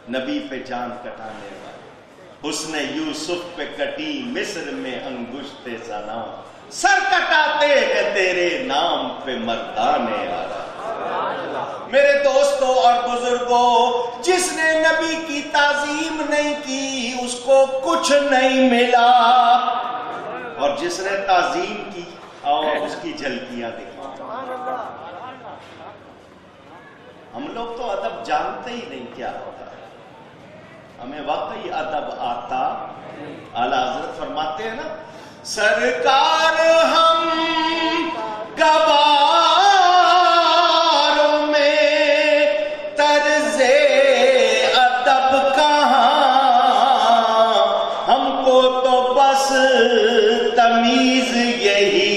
نبی پہ جان کٹانے والے، حسن یوسف پہ کٹی مصر میں انگشت سنا، سر کٹاتے ہیں تیرے نام پہ مردانے آرا۔ میرے دوستوں اور بزرگوں، جس نے نبی کی تعظیم نہیں کی اس کو کچھ نہیں ملا، اور جس نے تعظیم کی اور اس کی جھلکیاں دکھا۔ ہم لوگ تو ادب جانتے ہی نہیں کیا ہوتا ہے، ہمیں واقعی ادب آتا۔ اعلیٰ حضرت فرماتے ہیں نا، سرکار ہم گواروں میں طرز ادب کہاں، ہم کو تو بس تمیز یہی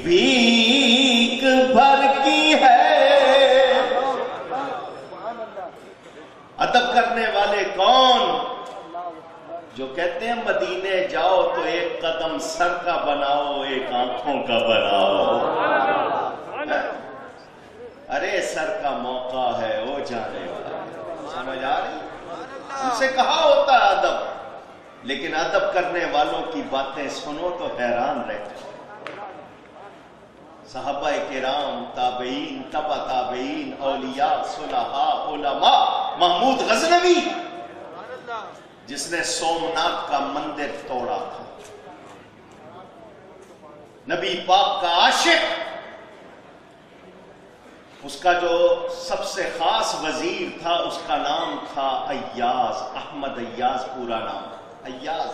بھیک بھر کی ہے۔ ادب کرنے والے کون؟ جو کہتے ہیں مدینے جاؤ تو ایک قدم سر کا بناؤ، ایک آنکھوں کا بناؤ۔ ارے سر کا موقع ہے وہ جانے والا، سمجھ آ رہی؟ ان سے کہا ہوتا ہے ادب، لیکن ادب کرنے والوں کی باتیں سنو تو حیران رہتے۔ صحابہ کرام، تابعین، تبع تابعین، اولیاء، صلحاء، علماء، محمود غزنوی جس نے سومناتھ کا مندر توڑا تھا، نبی پاک کا عاشق، اس کا جو سب سے خاص وزیر تھا اس کا نام تھا ایاز، احمد ایاز پورا نام، ایاز۔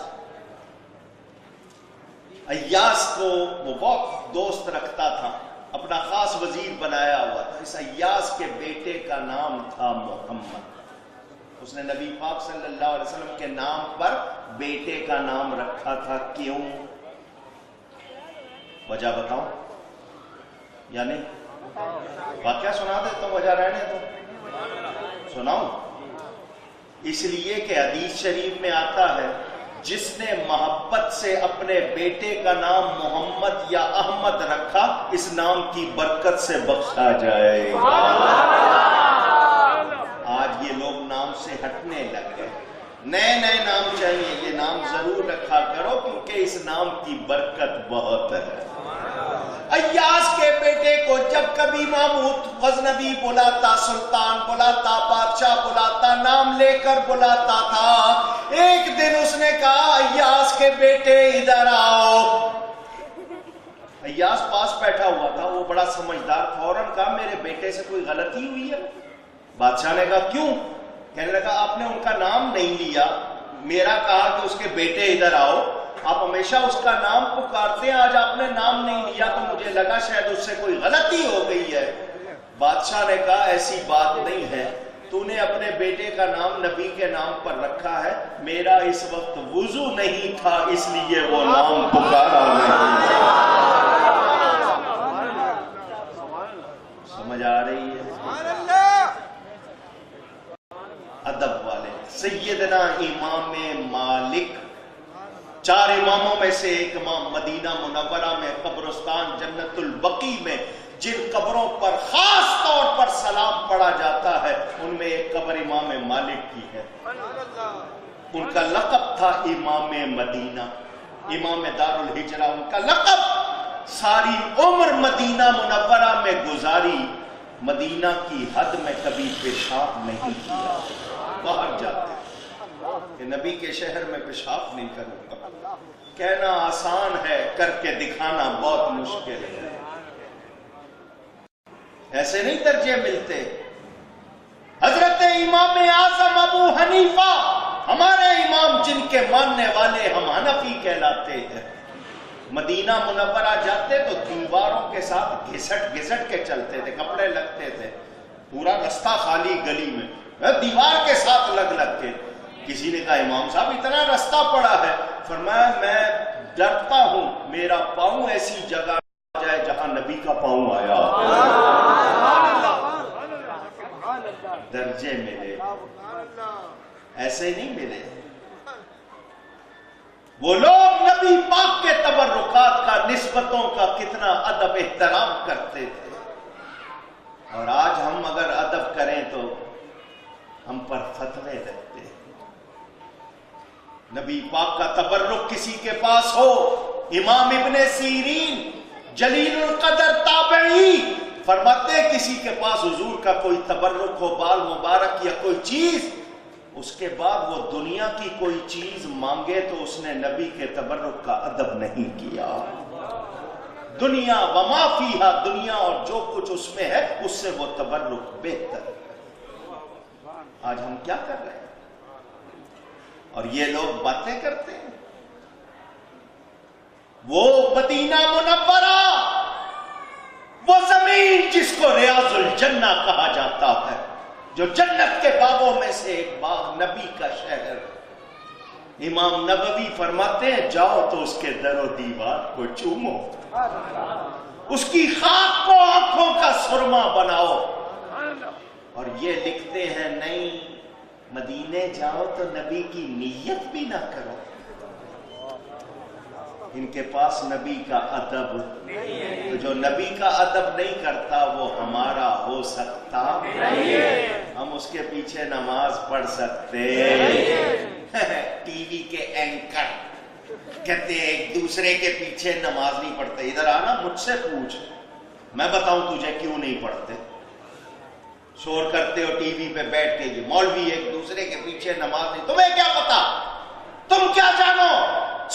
ایاز کو وہ بہت دوست رکھتا تھا، اپنا خاص وزیر بنایا ہوا تھا۔ اس ایاز کے بیٹے کا نام تھا محمد۔ اس نے نبی پاک صلی اللہ علیہ وسلم کے نام پر بیٹے کا نام رکھا تھا۔ کیوں؟ وجہ بتاؤں یا نہیں؟ واقعہ سنا دیتا ہوں، وجہ رہنے تو سناؤں؟ اس لیے کہ حدیث شریف میں آتا ہے، جس نے محبت سے اپنے بیٹے کا نام محمد یا احمد رکھا، اس نام کی برکت سے بخشا جائے گا۔ آج یہ لوگ نام سے ہٹنے لگ گئے، نئے نئے نام چاہیے، یہ نام ضرور رکھا کرو کیونکہ اس نام کی برکت بہت ہے۔ ایاز کے بیٹے کو جب کبھی محمود غزنوی بلاتا، سلطان بلاتا، بادشاہ بلاتا، نام لے کر بلاتا تھا۔ ایک دن اس نے کہا، ایاز کے بیٹے ادھر آؤ۔ ایاز پاس بیٹھا ہوا تھا، وہ بڑا سمجھدار، فوراً کہا میرے بیٹے سے کوئی غلطی ہوئی ہے؟ بادشاہ نے کہا کیوں؟ کہنے لگا آپ نے ان کا نام نہیں لیا، میرا کہا کہ اس کے بیٹے ادھر آؤ، آپ ہمیشہ اس کا نام پکارتے ہیں، آج آپ نے نام نہیں لیا تو مجھے لگا شاید اس سے کوئی غلطی ہو گئی ہے۔ بادشاہ نے کہا ایسی بات نہیں ہے، تو نے اپنے بیٹے کا نام نبی کے نام پر رکھا ہے، میرا اس وقت وضو نہیں تھا اس لیے وہ نام پکارا نہیں۔ سمجھ آ رہی ہے؟ ادب والے سیدنا امام مالک، چار اماموں میں سے ایک امام، مدینہ منورہ میں قبرستان جنت البقیع میں جن قبروں پر خاص طور پر سلام پڑھا جاتا ہے ان میں ایک قبر امام مالک کی ہے۔ ان کا لقب تھا امام مدینہ، امام دار الہجرہ ان کا لقب۔ ساری عمر مدینہ منورہ میں گزاری، مدینہ کی حد میں کبھی پیشاب نہیں کیا۔ باہر جاتے کہ نبی کے شہر میں پیشاب نہیں کروں گا، کہنا آسان ہے، کر کے دکھانا بہت مشکل ہے۔ ایسے نہیں درجے ملتے۔ حضرت امام اعظم ابو حنیفہ، ہمارے امام جن کے ماننے والے ہم حنفی کہلاتے ہیں، مدینہ منورہ جاتے تو دیواروں کے ساتھ گھسٹ گھسٹ کے چلتے تھے، کپڑے لگتے تھے، پورا رستہ خالی گلی میں دیوار کے ساتھ لگ لگ کے۔ کسی نے کہا امام صاحب اتنا رستہ پڑا ہے، فرمایا میں ڈرتا ہوں میرا پاؤں ایسی جگہ آ جائے جہاں نبی کا پاؤں آیا۔ درجے ملے، ایسے نہیں ملے۔ وہ لوگ نبی پاک کے تبرکات کا، نسبتوں کا کتنا ادب احترام کرتے تھے، اور آج ہم اگر ادب کریں تو ہم پر فتوے لگتے ہیں۔ نبی پاک کا تبرک کسی کے پاس ہو، امام ابن سیرین جلیل القدر تابعی فرماتے ہیں کسی کے پاس حضور کا کوئی تبرک ہو، بال مبارک یا کوئی چیز، اس کے بعد وہ دنیا کی کوئی چیز مانگے تو اس نے نبی کے تبرک کا ادب نہیں کیا۔ دنیا وما فیہا، دنیا اور جو کچھ اس میں ہے اس سے وہ تبرک بہتر۔ آج ہم کیا کر رہے ہیں؟ اور یہ لوگ باتیں کرتے ہیں۔ وہ مدینہ منورہ، وہ زمین جس کو ریاض الجنہ کہا جاتا ہے، جو جنت کے باغوں میں سے ایک باغ، نبی کا شہر، امام نبوی فرماتے ہیں جاؤ تو اس کے در و دیوار کو چومو، اس کی خاک کو آنکھوں کا سرما بناؤ۔ اور یہ لکھتے ہیں نہیں، مدینے جاؤ تو نبی کی نیت بھی نہ کرو۔ ان کے پاس نبی کا ادب، تو جو نبی کا ادب نہیں کرتا وہ ہمارا ہو سکتا نہیں۔ ہم اس کے پیچھے نماز پڑھ سکتے۔ ٹی وی کے اینکر کہتے ہیں ایک دوسرے کے پیچھے نماز نہیں پڑھتے، ادھر آنا مجھ سے پوچھ، میں بتاؤں تجھے کیوں نہیں پڑھتے۔ شور کرتے ہو ٹی وی پہ بیٹھ کے، یہ مولوی ایک دوسرے کے پیچھے نماز نہیں، تمہیں کیا پتا، تم کیا جانو؟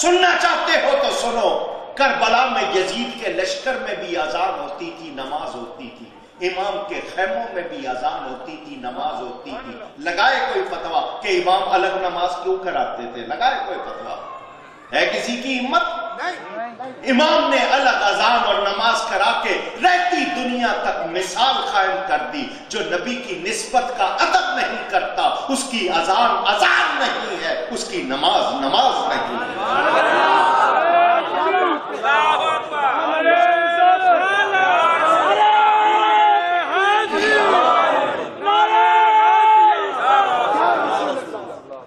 سننا چاہتے ہو تو سنو، کربلا میں یزید کے لشکر میں بھی اذان ہوتی تھی، نماز ہوتی تھی، امام کے خیموں میں بھی اذان ہوتی تھی، نماز ہوتی تھی۔ لگائے کوئی فتویٰ کہ امام الگ نماز کیوں کراتے تھے؟ لگائے کوئی فتویٰ؟ ہے کسی کی ہمت؟ امام نے الگ اذان اور نماز کرا کے رہتی دنیا تک مثال قائم کر دی۔ جو نبی کی نسبت کا ادب نہیں کرتا اس کی اذان اذان نہیں ہے، اس کی نماز نماز نہیں ہے۔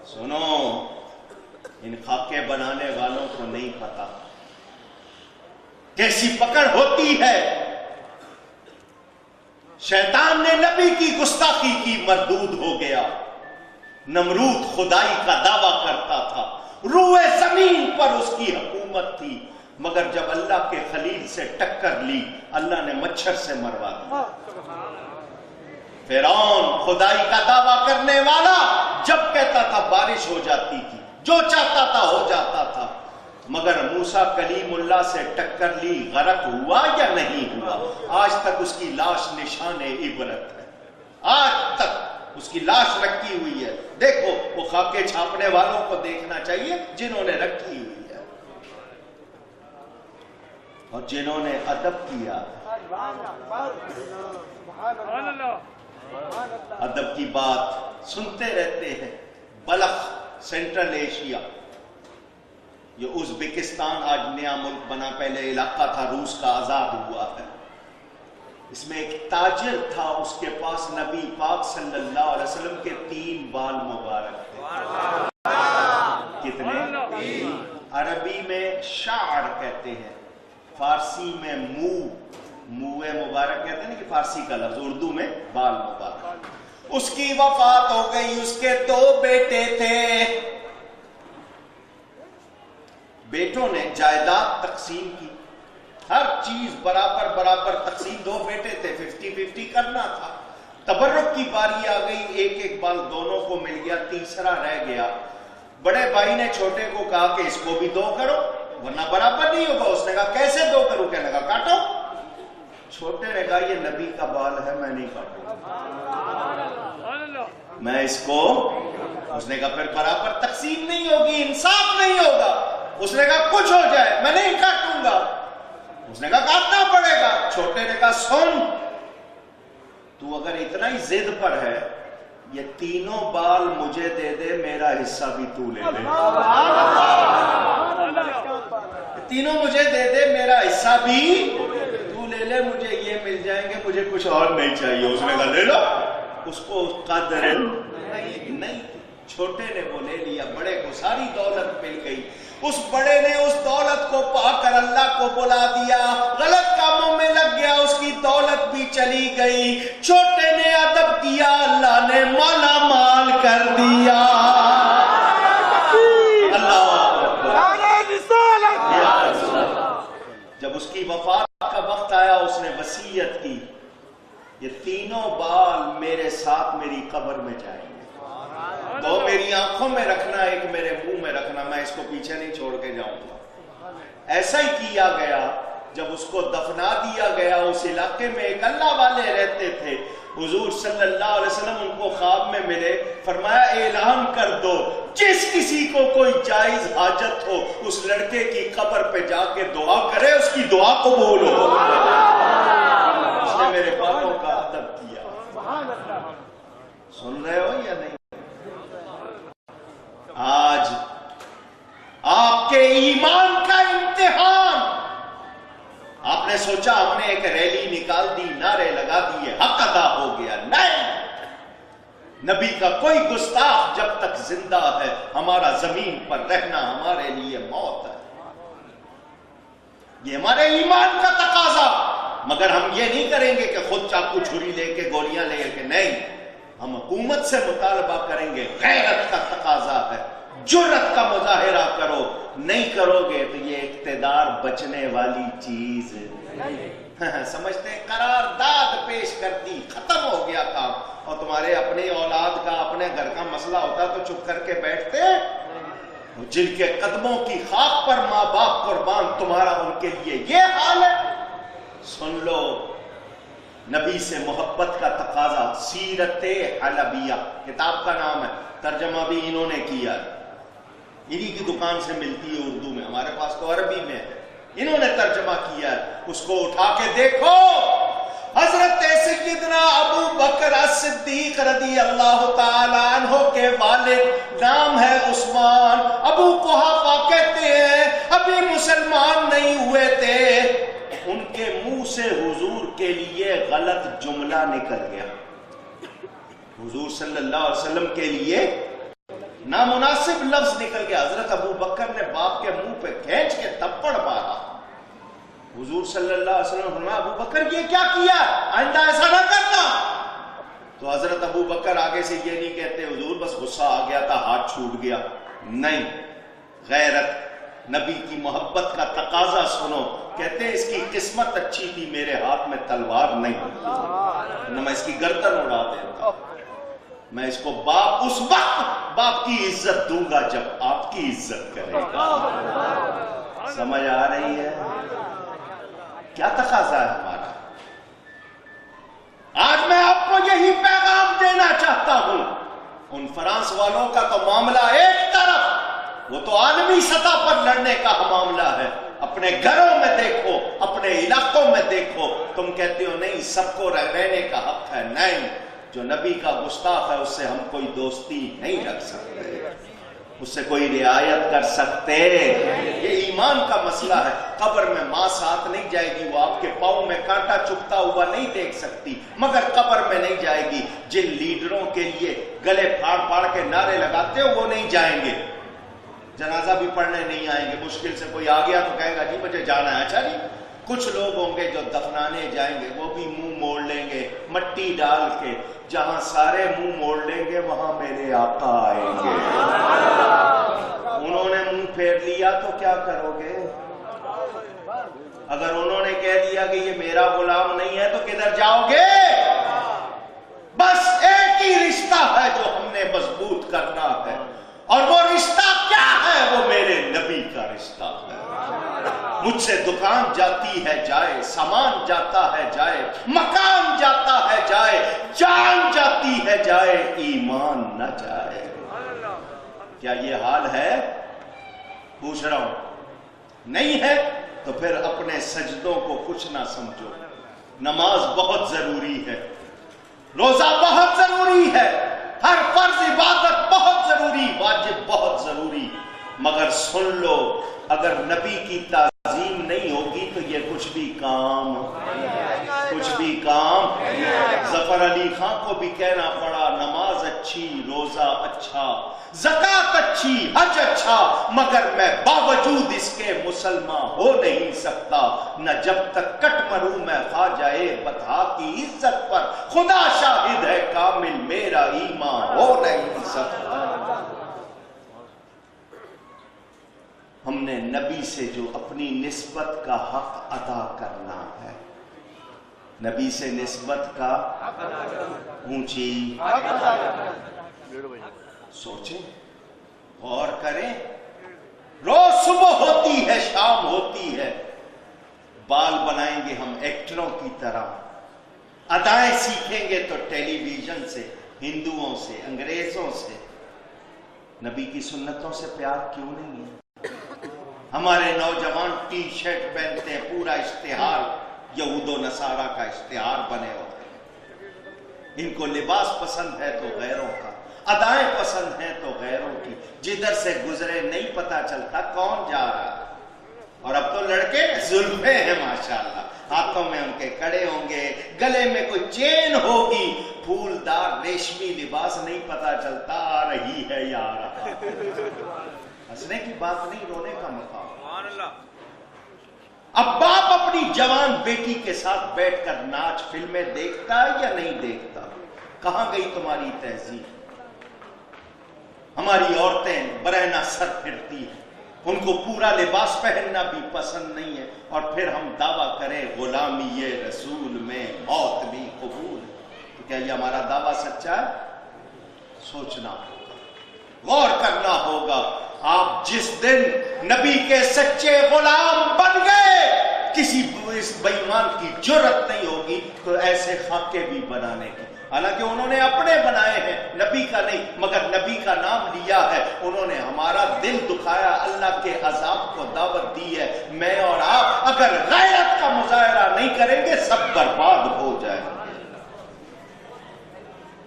سنو، ان خاکے بنانے والوں کو نہیں پتا کیسی پکڑ ہوتی ہے۔ شیطان نے نبی کی گستاخی کی، مردود ہو گیا۔ نمرود خدائی کا دعویٰ کرتا تھا، روئے زمین پر اس کی حکومت تھی، مگر جب اللہ کے خلیل سے ٹکر لی اللہ نے مچھر سے مروا دیا۔ فرعون خدائی کا دعویٰ کرنے والا جب کہتا تھا بارش ہو جاتی تھی، جو چاہتا تھا ہو جاتا تھا، مگر موسیٰ کلیم اللہ سے ٹکر لی، غرق ہوا یا نہیں ہوا؟ آج تک اس کی لاش نشان عبرت ہے، آج تک اس کی لاش رکھی ہوئی ہے۔ دیکھو، وہ خاکے چھاپنے والوں کو دیکھنا چاہیے جنہوں نے رکھی ہوئی ہے اور جنہوں نے ادب کیا۔ ادب کی بات سنتے رہتے ہیں۔ بلخ، سینٹرل ایشیا، یہ ازبکستان آج نیا ملک بنا، پہلے علاقہ تھا روس کا، آزاد ہوا ہے۔ اس میں ایک تاجر تھا، اس کے پاس نبی پاک صلی اللہ علیہ وسلم کے 3 بال مبارک تھے۔ کتنے؟ عربی میں شعر کہتے ہیں، فارسی میں موے مبارک کہتے ہیں کہ فارسی کا لفظ، اردو میں بال مبارک۔ اس کی وفات ہو گئی، اس کے 2 بیٹے تھے۔ بیٹوں نے جائیداد تقسیم کی، ہر چیز برابر برابر تقسیم، 2 بیٹے تھے، 50-50 کرنا تھا۔ تبرک کی باری آ گئی، ایک بال دونوں کو مل گیا، تیسرا رہ گیا۔ بڑے بھائی نے چھوٹے کو کہا کہ اس کو بھی 2 کرو ورنہ برابر نہیں ہوگا۔ اس نے کہا کیسے 2 کروں؟ کہنے لگا کاٹو۔ چھوٹے نے کہا یہ نبی کا بال ہے، میں نہیں کاٹوں گا، میں اس کو۔ اس نے کہا پھر برابر تقسیم نہیں ہوگی، انصاف نہیں ہوگا۔ اس نے کہا کچھ ہو جائے میں نہیں کاٹوں گا۔ اس نے کہا کاٹنا پڑے گا۔ چھوٹے نے کہا سن، تو اگر اتنا ہی ضد پر ہے، یہ 3 بال مجھے دے دے، میرا حصہ بھی تو لے لے۔ 3 مجھے دے دے، میرا حصہ بھی تو لے لے، مجھے یہ مل جائیں گے، مجھے کچھ اور نہیں چاہیے۔ اس نے کہا لے لو۔ اس کو قدر نہیں، چھوٹے نے وہ لے لیا، بڑے کو ساری دولت مل گئی۔ اس بڑے نے اس دولت کو پا کر اللہ کو بلا دیا، غلط کاموں میں لگ گیا، اس کی دولت بھی چلی گئی۔ چھوٹے نے ادب کیا، اللہ نے مالا مال کر دیا. جب اس کی وفات کا وقت آیا اس نے وصیت کی یہ تینوں بال میرے ساتھ میری قبر میں جائیں گے, دو میری آنکھوں میں رکھنا, ایک میرے منہ میں رکھنا, میں اس کو پیچھے نہیں چھوڑ کے جاؤں گا. ایسا ہی کیا گیا. جب اس کو دفنا دیا گیا, اس علاقے میں ایک اللہ والے رہتے تھے, حضور صلی اللہ علیہ وسلم ان کو خواب میں ملے, فرمایا اعلان کر دو جس کسی کو کوئی جائز حاجت ہو اس لڑکے کی قبر پہ جا کے دعا کرے, اس کی دعا قبول ہو. اس نے میرے بالوں کا ادب کیا. سن رہے ہو یا نہیں؟ آج آپ کے ایمان کا امتحان. آپ نے سوچا ہم نے ایک ریلی نکال دی, نعرے لگا دیے, حق ادا ہو گیا. نہیں, نبی کا کوئی گستاخ جب تک زندہ ہے ہمارا زمین پر رہنا ہمارے لیے موت ہے. یہ ہمارے ایمان کا تقاضا. مگر ہم یہ نہیں کریں گے کہ خود چاقو چھری لے کے گولیاں لے کے, نہیں, ہم حکومت سے مطالبہ کریں گے. غیرت کا تقاضا ہے, جرت کا مظاہرہ کرو. نہیں کرو گے تو یہ اقتدار بچنے والی چیز سمجھتے ہیں. قرارداد پیش کر دی, ختم ہو گیا کام. اور تمہارے اپنی اولاد کا اپنے گھر کا مسئلہ ہوتا تو چپ کر کے بیٹھتے. جن کے قدموں کی خاک پر ماں باپ قربان, تمہارا ان کے لیے یہ حال ہے. سن لو, نبی سے محبت کا تقاضا. سیرت حلبیہ کتاب کا نام ہے, ترجمہ بھی انہوں نے کیا, انہی کی دکان سے ملتی ہے اردو میں, ہمارے پاس تو عربی میں ہے, انہوں نے ترجمہ کیا ہے. اس کو اٹھا کے دیکھو. حضرت سیدنا ابو بکر صدیق رضی اللہ تعالیٰ عنہ کے والد نام ہے عثمان. ابو قحافہ کہتے ہیں ابھی مسلمان نہیں ہوئے تھے, ان کے منہ سے حضور کے لیے غلط جملہ نکل گیا. حضور صلی اللہ علیہ وسلم کے لیے نامناسب لفظ نکل گیا. حضرت ابو بکر نے باپ کے منہ پہ کھینچ کے تھپڑ مارا. حضور صلی اللہ علیہ وسلم نے فرمایا ابو بکر یہ کیا کیا, آئندہ ایسا نہ کرنا. تو حضرت ابو بکر آگے سے یہ نہیں کہتے حضور بس غصہ آ گیا تھا, ہاتھ چھوٹ گیا. نہیں, غیرت, نبی کی محبت کا تقاضا سنو. کہتے ہیں اس کی قسمت اچھی تھی, میرے ہاتھ میں تلوار نہیں, نہ میں اس کی گردن اڑا دیتا. میں اس کو باپ اس وقت باپ کی عزت دوں گا جب آپ کی عزت کرے گا. سمجھ آ رہی ہے کیا تقاضا ہے ہمارا؟ آج میں آپ کو یہی پیغام دینا چاہتا ہوں. ان فرانس والوں کا تو معاملہ ایک طرف, وہ تو عالمی سطح پر لڑنے کا معاملہ ہے. اپنے گھروں میں دیکھو, اپنے علاقوں میں دیکھو. تم کہتے ہو نہیں سب کو رہنے کا حق ہے. نہیں, جو نبی کا گستاخ ہے اس سے ہم کوئی دوستی نہیں رکھ سکتے, اس سے کوئی رعایت کر سکتے. یہ ایمان کا مسئلہ ہے. قبر میں ماں ساتھ نہیں جائے گی, وہ آپ کے پاؤں میں کانٹا چبھتا ہوا نہیں دیکھ سکتی, مگر قبر میں نہیں جائے گی. جن لیڈروں کے لیے گلے پھاڑ پھاڑ کے نعرے لگاتے ہو وہ نہیں جائیں گے, جنازہ بھی پڑھنے نہیں آئیں گے. مشکل سے کوئی آ گیا تو کہے گا جی مجھے جانا ہے. اچھا جی, کچھ لوگ ہوں گے جو دفنانے جائیں گے, وہ بھی منہ موڑ لیں گے مٹی ڈال کے. جہاں سارے منہ موڑ لیں گے وہاں میرے آقا آئیں گے. انہوں نے منہ پھیر لیا تو کیا کرو گے؟ اگر انہوں نے کہہ دیا کہ یہ میرا غلام نہیں ہے تو کدھر جاؤ گے؟ بس ایک ہی رشتہ ہے جو ہم نے مضبوط کرنا ہے, اور وہ رشتہ کیا ہے؟ وہ میرے نبی کا رشتہ ہے. مجھ سے دکان جاتی ہے جائے, سامان جاتا ہے جائے, مکان جاتا ہے جائے, جان جاتی ہے جائے, ایمان نہ جائے. کیا یہ حال ہے؟ پوچھ رہا ہوں. نہیں ہے تو پھر اپنے سجدوں کو کچھ نہ سمجھو. نماز بہت ضروری ہے, روزہ بہت ضروری ہے, ہر فرض عبادت بہت ضروری, واجب بہت ضروری. مگر سن لو, اگر نبی کی تعظیم نہیں ہوگی تو یہ کچھ بھی کام. ظفر علی خان کو بھی کہنا پڑا نماز اچھی، روزہ اچھا، زکات اچھی، حج اچھا، مگر میں باوجود اس کے مسلمان ہو نہیں سکتا، نہ جب تک کٹ مروں میں خواجہ بطحا کی عزت پر، خدا شاہد ہے کامل میرا ایمان ہو نہیں سکتا۔ ہم نے نبی سے جو اپنی نسبت کا حق ادا کرنا ہے، نبی سے نسبت کا اونچی، سوچیں، غور کریں، روز صبح ہوتی ہے شام ہوتی ہے، بال بنائیں گے ہم ایکٹروں کی طرح، ادائیں سیکھیں گے تو ٹیلی ویژن سے، ہندوؤں سے، انگریزوں سے، نبی کی سنتوں سے پیار کیوں نہیں ہے؟ ہمارے نوجوان ٹی شرٹ پہنتے ہیں، پورا اشتہار یہود و نصارہ کا اشتہار بنے ہوتے ہیں، ان کو لباس پسند ہے تو غیروں کا، ادائیں پسند ہیں تو غیروں کی، جدھر سے گزرے نہیں پتا چلتا کون جا رہا ہے۔ اور اب تو لڑکے زلفے ہیں ماشاءاللہ، ہاتھوں میں ان کے کڑے ہوں گے، گلے میں کوئی چین ہوگی، پھولدار ریشمی لباس، نہیں پتا چلتا آ رہی ہے یا آ رہا ہے۔ ہنسنے کی بات نہیں، رونے کا مقام۔ اب باپ اپنی جوان بیٹی کے ساتھ بیٹھ کر ناچ فلمیں دیکھتا ہے یا نہیں دیکھتا؟ کہاں گئی تمہاری تہذیب؟ ہماری عورتیں برہنہ سر پھرتی ہیں، ان کو پورا لباس پہننا بھی پسند نہیں ہے، اور پھر ہم دعویٰ کریں غلامی رسول میں موت بھی قبول ہے، تو کیا یہ ہمارا دعویٰ سچا ہے؟ سوچنا ہوگا، غور کرنا ہوگا۔ آپ جس دن نبی کے سچے غلام بن گئے، کسی اس بے ایمان کی جرت نہیں ہوگی تو ایسے خاکے بھی بنانے کی، حالانکہ انہوں نے اپنے بنائے ہیں، نبی کا نہیں، مگر نبی کا نام لیا ہے، انہوں نے ہمارا دل دکھایا، اللہ کے عذاب کو دعوت دی ہے۔ میں اور آپ اگر غیرت کا مظاہرہ نہیں کریں گے سب برباد ہو جائیں گے۔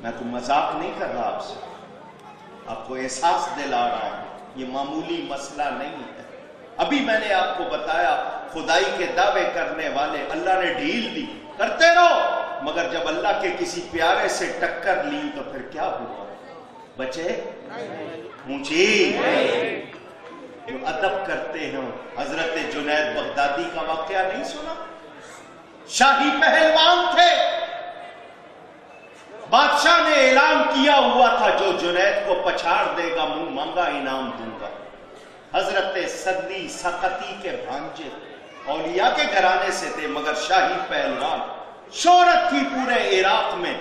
میں کوئی مذاق نہیں کر رہا آپ سے، آپ کو احساس دلا رہا ہوں، یہ معمولی مسئلہ نہیں ہے۔ ابھی میں نے آپ کو بتایا خدائی کے دعوے کرنے والے اللہ نے ڈھیل دی، کرتے رہو، مگر جب اللہ کے کسی پیارے سے ٹکر لی تو پھر کیا ہوا؟ بچے اونچی، جو ادب کرتے ہیں۔ حضرت جنید بغدادی کا واقعہ نہیں سنا؟ شاہی پہلوان تھے، بادشاہ نے اعلان کیا ہوا تھا جو جنید کو پچھاڑ دے گا منہ مانگا انعام دوں گا۔ حضرت صدی سقطی کے بھانجے، اولیاء کے گھرانے سے تھے مگر شاہی پہلوان، شہرت تھی پورے عراق میں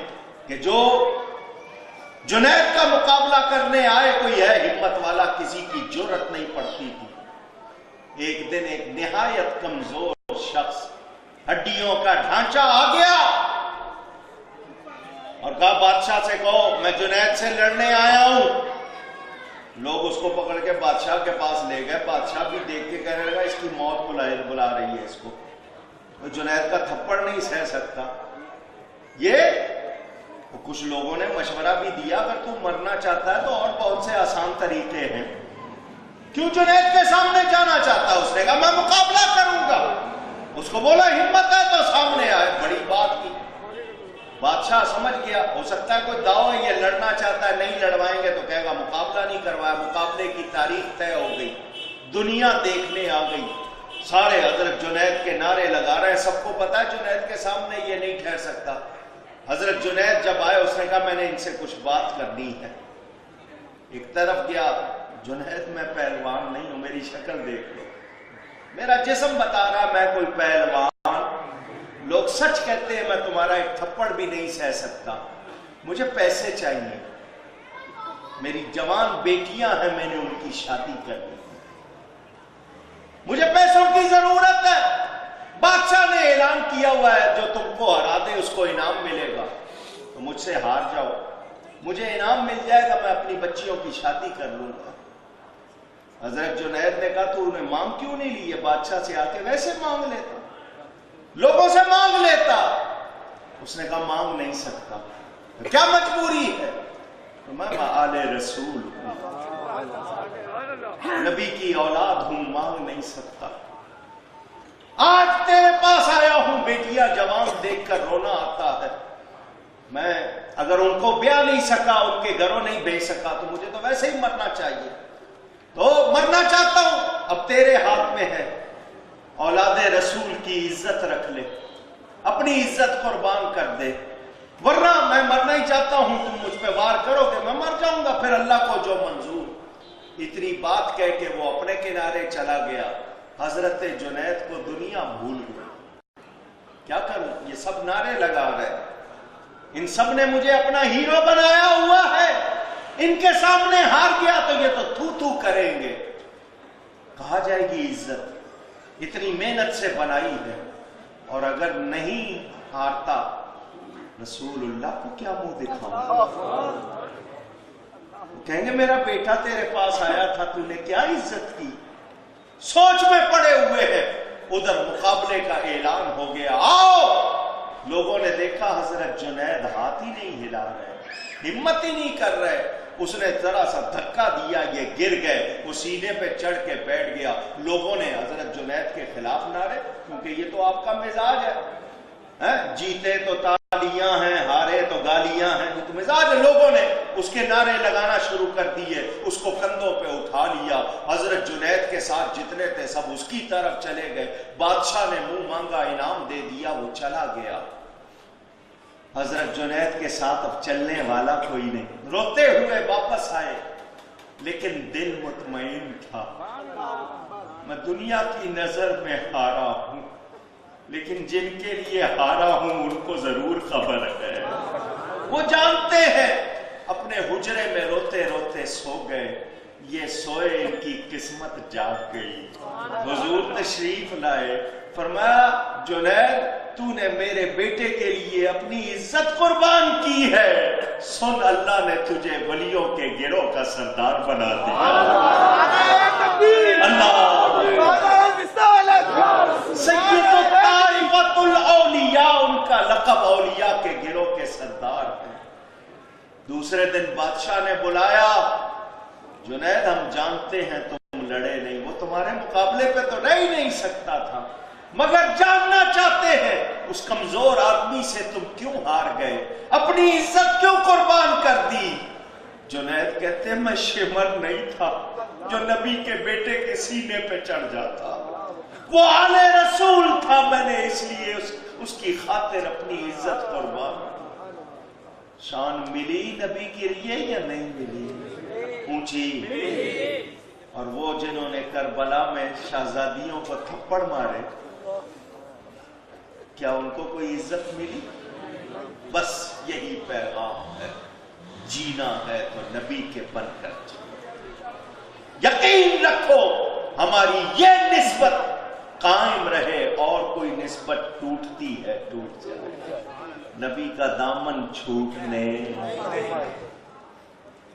کہ جو جنید کا مقابلہ کرنے آئے کوئی ہے ہمت والا، کسی کی جرت نہیں پڑتی تھی۔ ایک دن ایک نہایت کمزور شخص، ہڈیوں کا ڈھانچہ آ گیا اور کہا بادشاہ سے کہو میں جنید سے لڑنے آیا ہوں۔ لوگ اس کو پکڑ کے بادشاہ کے پاس لے گئے، بادشاہ بھی دیکھ کے کہنے لگا اس کی موت بلا رہی ہے اس کو، جنید کا تھپڑ نہیں سہ سکتا۔ یہ کچھ لوگوں نے مشورہ بھی دیا اگر تو مرنا چاہتا ہے تو اور بہت سے آسان طریقے ہیں، کیوں جنید کے سامنے جانا چاہتا؟ اس نے کہا میں مقابلہ کروں گا۔ اس کو بولا ہمت ہے تو سامنے آئے، بڑی بات کی۔ بادشاہ سمجھ گیا ہو سکتا ہے کوئی دعویٰ یہ لڑنا چاہتا ہے، نہیں لڑوائیں گے تو کہے گا مقابلہ نہیں کروایا۔ مقابلے کی تاریخ طے ہو گئی، دنیا دیکھنے آ گئی، سارے حضرت جنید کے نعرے لگا رہے ہیں، سب کو پتا ہے جنید کے سامنے یہ نہیں ٹھہر سکتا۔ حضرت جنید جب آئے اس نے کہا میں نے ان سے کچھ بات کرنی ہے۔ ایک طرف گیا، جنید میں پہلوان نہیں ہوں، میری شکل دیکھ لو، میرا جسم بتا رہا میں کوئی پہلوان، لوگ سچ کہتے ہیں میں تمہارا ایک تھپڑ بھی نہیں سہ سکتا، مجھے پیسے چاہیے، میری جوان بیٹیاں ہیں میں نے ان کی شادی کرنی، مجھے پیسوں کی ضرورت ہے۔ بادشاہ نے اعلان کیا ہوا ہے جو تم کو ہرا دے اس کو انعام ملے گا، تو مجھ سے ہار جاؤ، مجھے انعام مل جائے گا، میں اپنی بچیوں کی شادی کر لوں گا۔ حضرت جنید نے کہا تو انہیں مانگ کیوں نہیں لی؟ بادشاہ سے آ کے ویسے مانگ لیتا، لوگوں سے مانگ لیتا۔ اس نے کہا مانگ نہیں سکتا، کیا مجبوری ہے؟ تو میں آل رسول ہوں، نبی کی اولاد ہوں، مانگ نہیں سکتا۔ آج تیرے پاس آیا ہوں، بیٹیاں جوان دیکھ کر رونا آتا ہے، میں اگر ان کو بیاہ نہیں سکا، ان کے گھروں نہیں بھیج سکا، تو مجھے تو ویسے ہی مرنا چاہیے۔ تو مرنا چاہتا ہوں، اب تیرے ہاتھ میں ہے، اولاد رسول کی عزت رکھ لے، اپنی عزت قربان کر دے، ورنہ میں مرنا ہی چاہتا ہوں، تم مجھ پہ وار کرو گے میں مر جاؤں گا، پھر اللہ کو جو منظور۔ اتنی بات کہہ کے وہ اپنے کنارے چلا گیا۔ حضرت جنید کو دنیا بھول گئی۔ کیا کروں، یہ سب نعرے لگا رہے، ان سب نے مجھے اپنا ہیرو بنایا ہوا ہے، ان کے سامنے ہار گیا تو یہ تو تھو تھو کریں گے، کہا جائے گی عزت، اتنی محنت سے بنائی ہے، اور اگر نہیں ہارتا رسول اللہ کو کیا منہ دکھاؤں؟ کہیں گے میرا بیٹا تیرے پاس آیا تھا، تو نے کیا عزت کی؟ سوچ میں پڑے ہوئے ہیں۔ ادھر مقابلے کا اعلان ہو گیا، آؤ۔ لوگوں نے دیکھا حضرت جنید ہاتھ ہی نہیں ہلا رہے، ہمت ہی نہیں کر رہے، اس نے ذرا سا دھکا دیا، یہ گر گئے، وہ سینے پہ چڑھ کے بیٹھ گیا۔ لوگوں نے حضرت جنید کے خلاف نعرے، کیونکہ یہ تو آپ کا مزاج ہے، جیتے تو تالیاں ہیں، ہارے تو گالیاں ہیں، یہ تو مزاج ہے۔ لوگوں نے اس کے نعرے لگانا شروع کر دیے، اس کو کندھوں پہ اٹھا لیا۔ حضرت جنید کے ساتھ جتنے تھے سب اس کی طرف چلے گئے۔ بادشاہ نے منہ مانگا انعام دے دیا، وہ چلا گیا۔ حضرت جنید کے ساتھ اب چلنے والا کوئی نہیں، روتے ہوئے واپس آئے، لیکن دل مطمئن تھا، میں دنیا کی نظر میں ہارا ہوں، لیکن جن کے لیے ہارا ہوں ان کو ضرور خبر ہے، وہ جانتے ہیں۔ اپنے حجرے میں روتے روتے سو گئے، یہ سوئے ان کی قسمت جاگ گئی۔ حضور تشریف لائے، فرمایا جنید تو نے میرے بیٹے کے لیے اپنی عزت قربان کی ہے، سن اللہ نے تجھے ولیوں کے گروہ کا سردار بنا دیا۔ اللہ سید طائفۃ الاولیاء، ان کا لقب اولیاء کے گروہ کے سردار ہیں۔ دوسرے دن بادشاہ نے بلایا، جنید ہم جانتے ہیں تم لڑے نہیں، وہ تمہارے مقابلے پہ تو رہ ہی نہیں سکتا تھا، مگر جاننا چاہتے ہیں اس کمزور آدمی سے تم کیوں ہار گئے، اپنی عزت کیوں قربان کر دی؟ جنید کہتے ہیں میں شمر نہیں تھا جو نبی کے بیٹے کے سینے پہ چڑھ جاتا، وہ آل رسول تھا، میں نے اس لیے اس کی خاطر اپنی عزت قربان۔ شان ملی نبی کے لیے یا نہیں ملی؟ اونچی۔ اور وہ جنہوں نے کربلا میں شہزادیوں کو تھپڑ مارے، کیا ان کو کوئی عزت ملی؟ بس یہی پیغام ہے، جینا ہے تو نبی کے بن کر جینا۔ یقین رکھو ہماری یہ نسبت قائم رہے، اور کوئی نسبت ٹوٹتی ہے ٹوٹ جائے، نبی کا دامن چھوٹنے،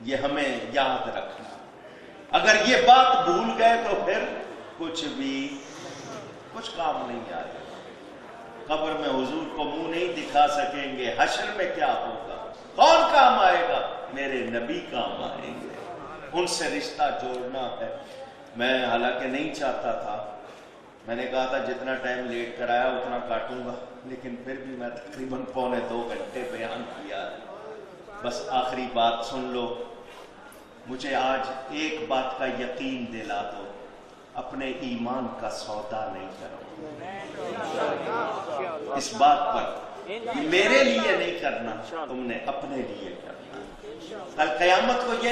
یہ ہمیں یاد رکھنا۔ اگر یہ بات بھول گئے تو پھر کچھ کام نہیں آئے گا۔ قبر میں حضور کو منہ نہیں دکھا سکیں گے، حشر میں کیا ہوگا؟ کون کام آئے گا؟ میرے نبی کام آئیں گے، ان سے رشتہ جوڑنا ہے۔ میں حالانکہ نہیں چاہتا تھا، میں نے کہا تھا جتنا ٹائم لیٹ کرایا اتنا کاٹوں گا، لیکن پھر بھی میں تقریباً پونے 2 گھنٹے بیان کیا۔ بس آخری بات سن لو، مجھے آج ایک بات کا یقین دلا دو، اپنے ایمان کا سودا نہیں کرو، اس بات پر میرے لیے نہیں کرنا، تم نے اپنے لیے کرنا۔ کل قیامت کو یہ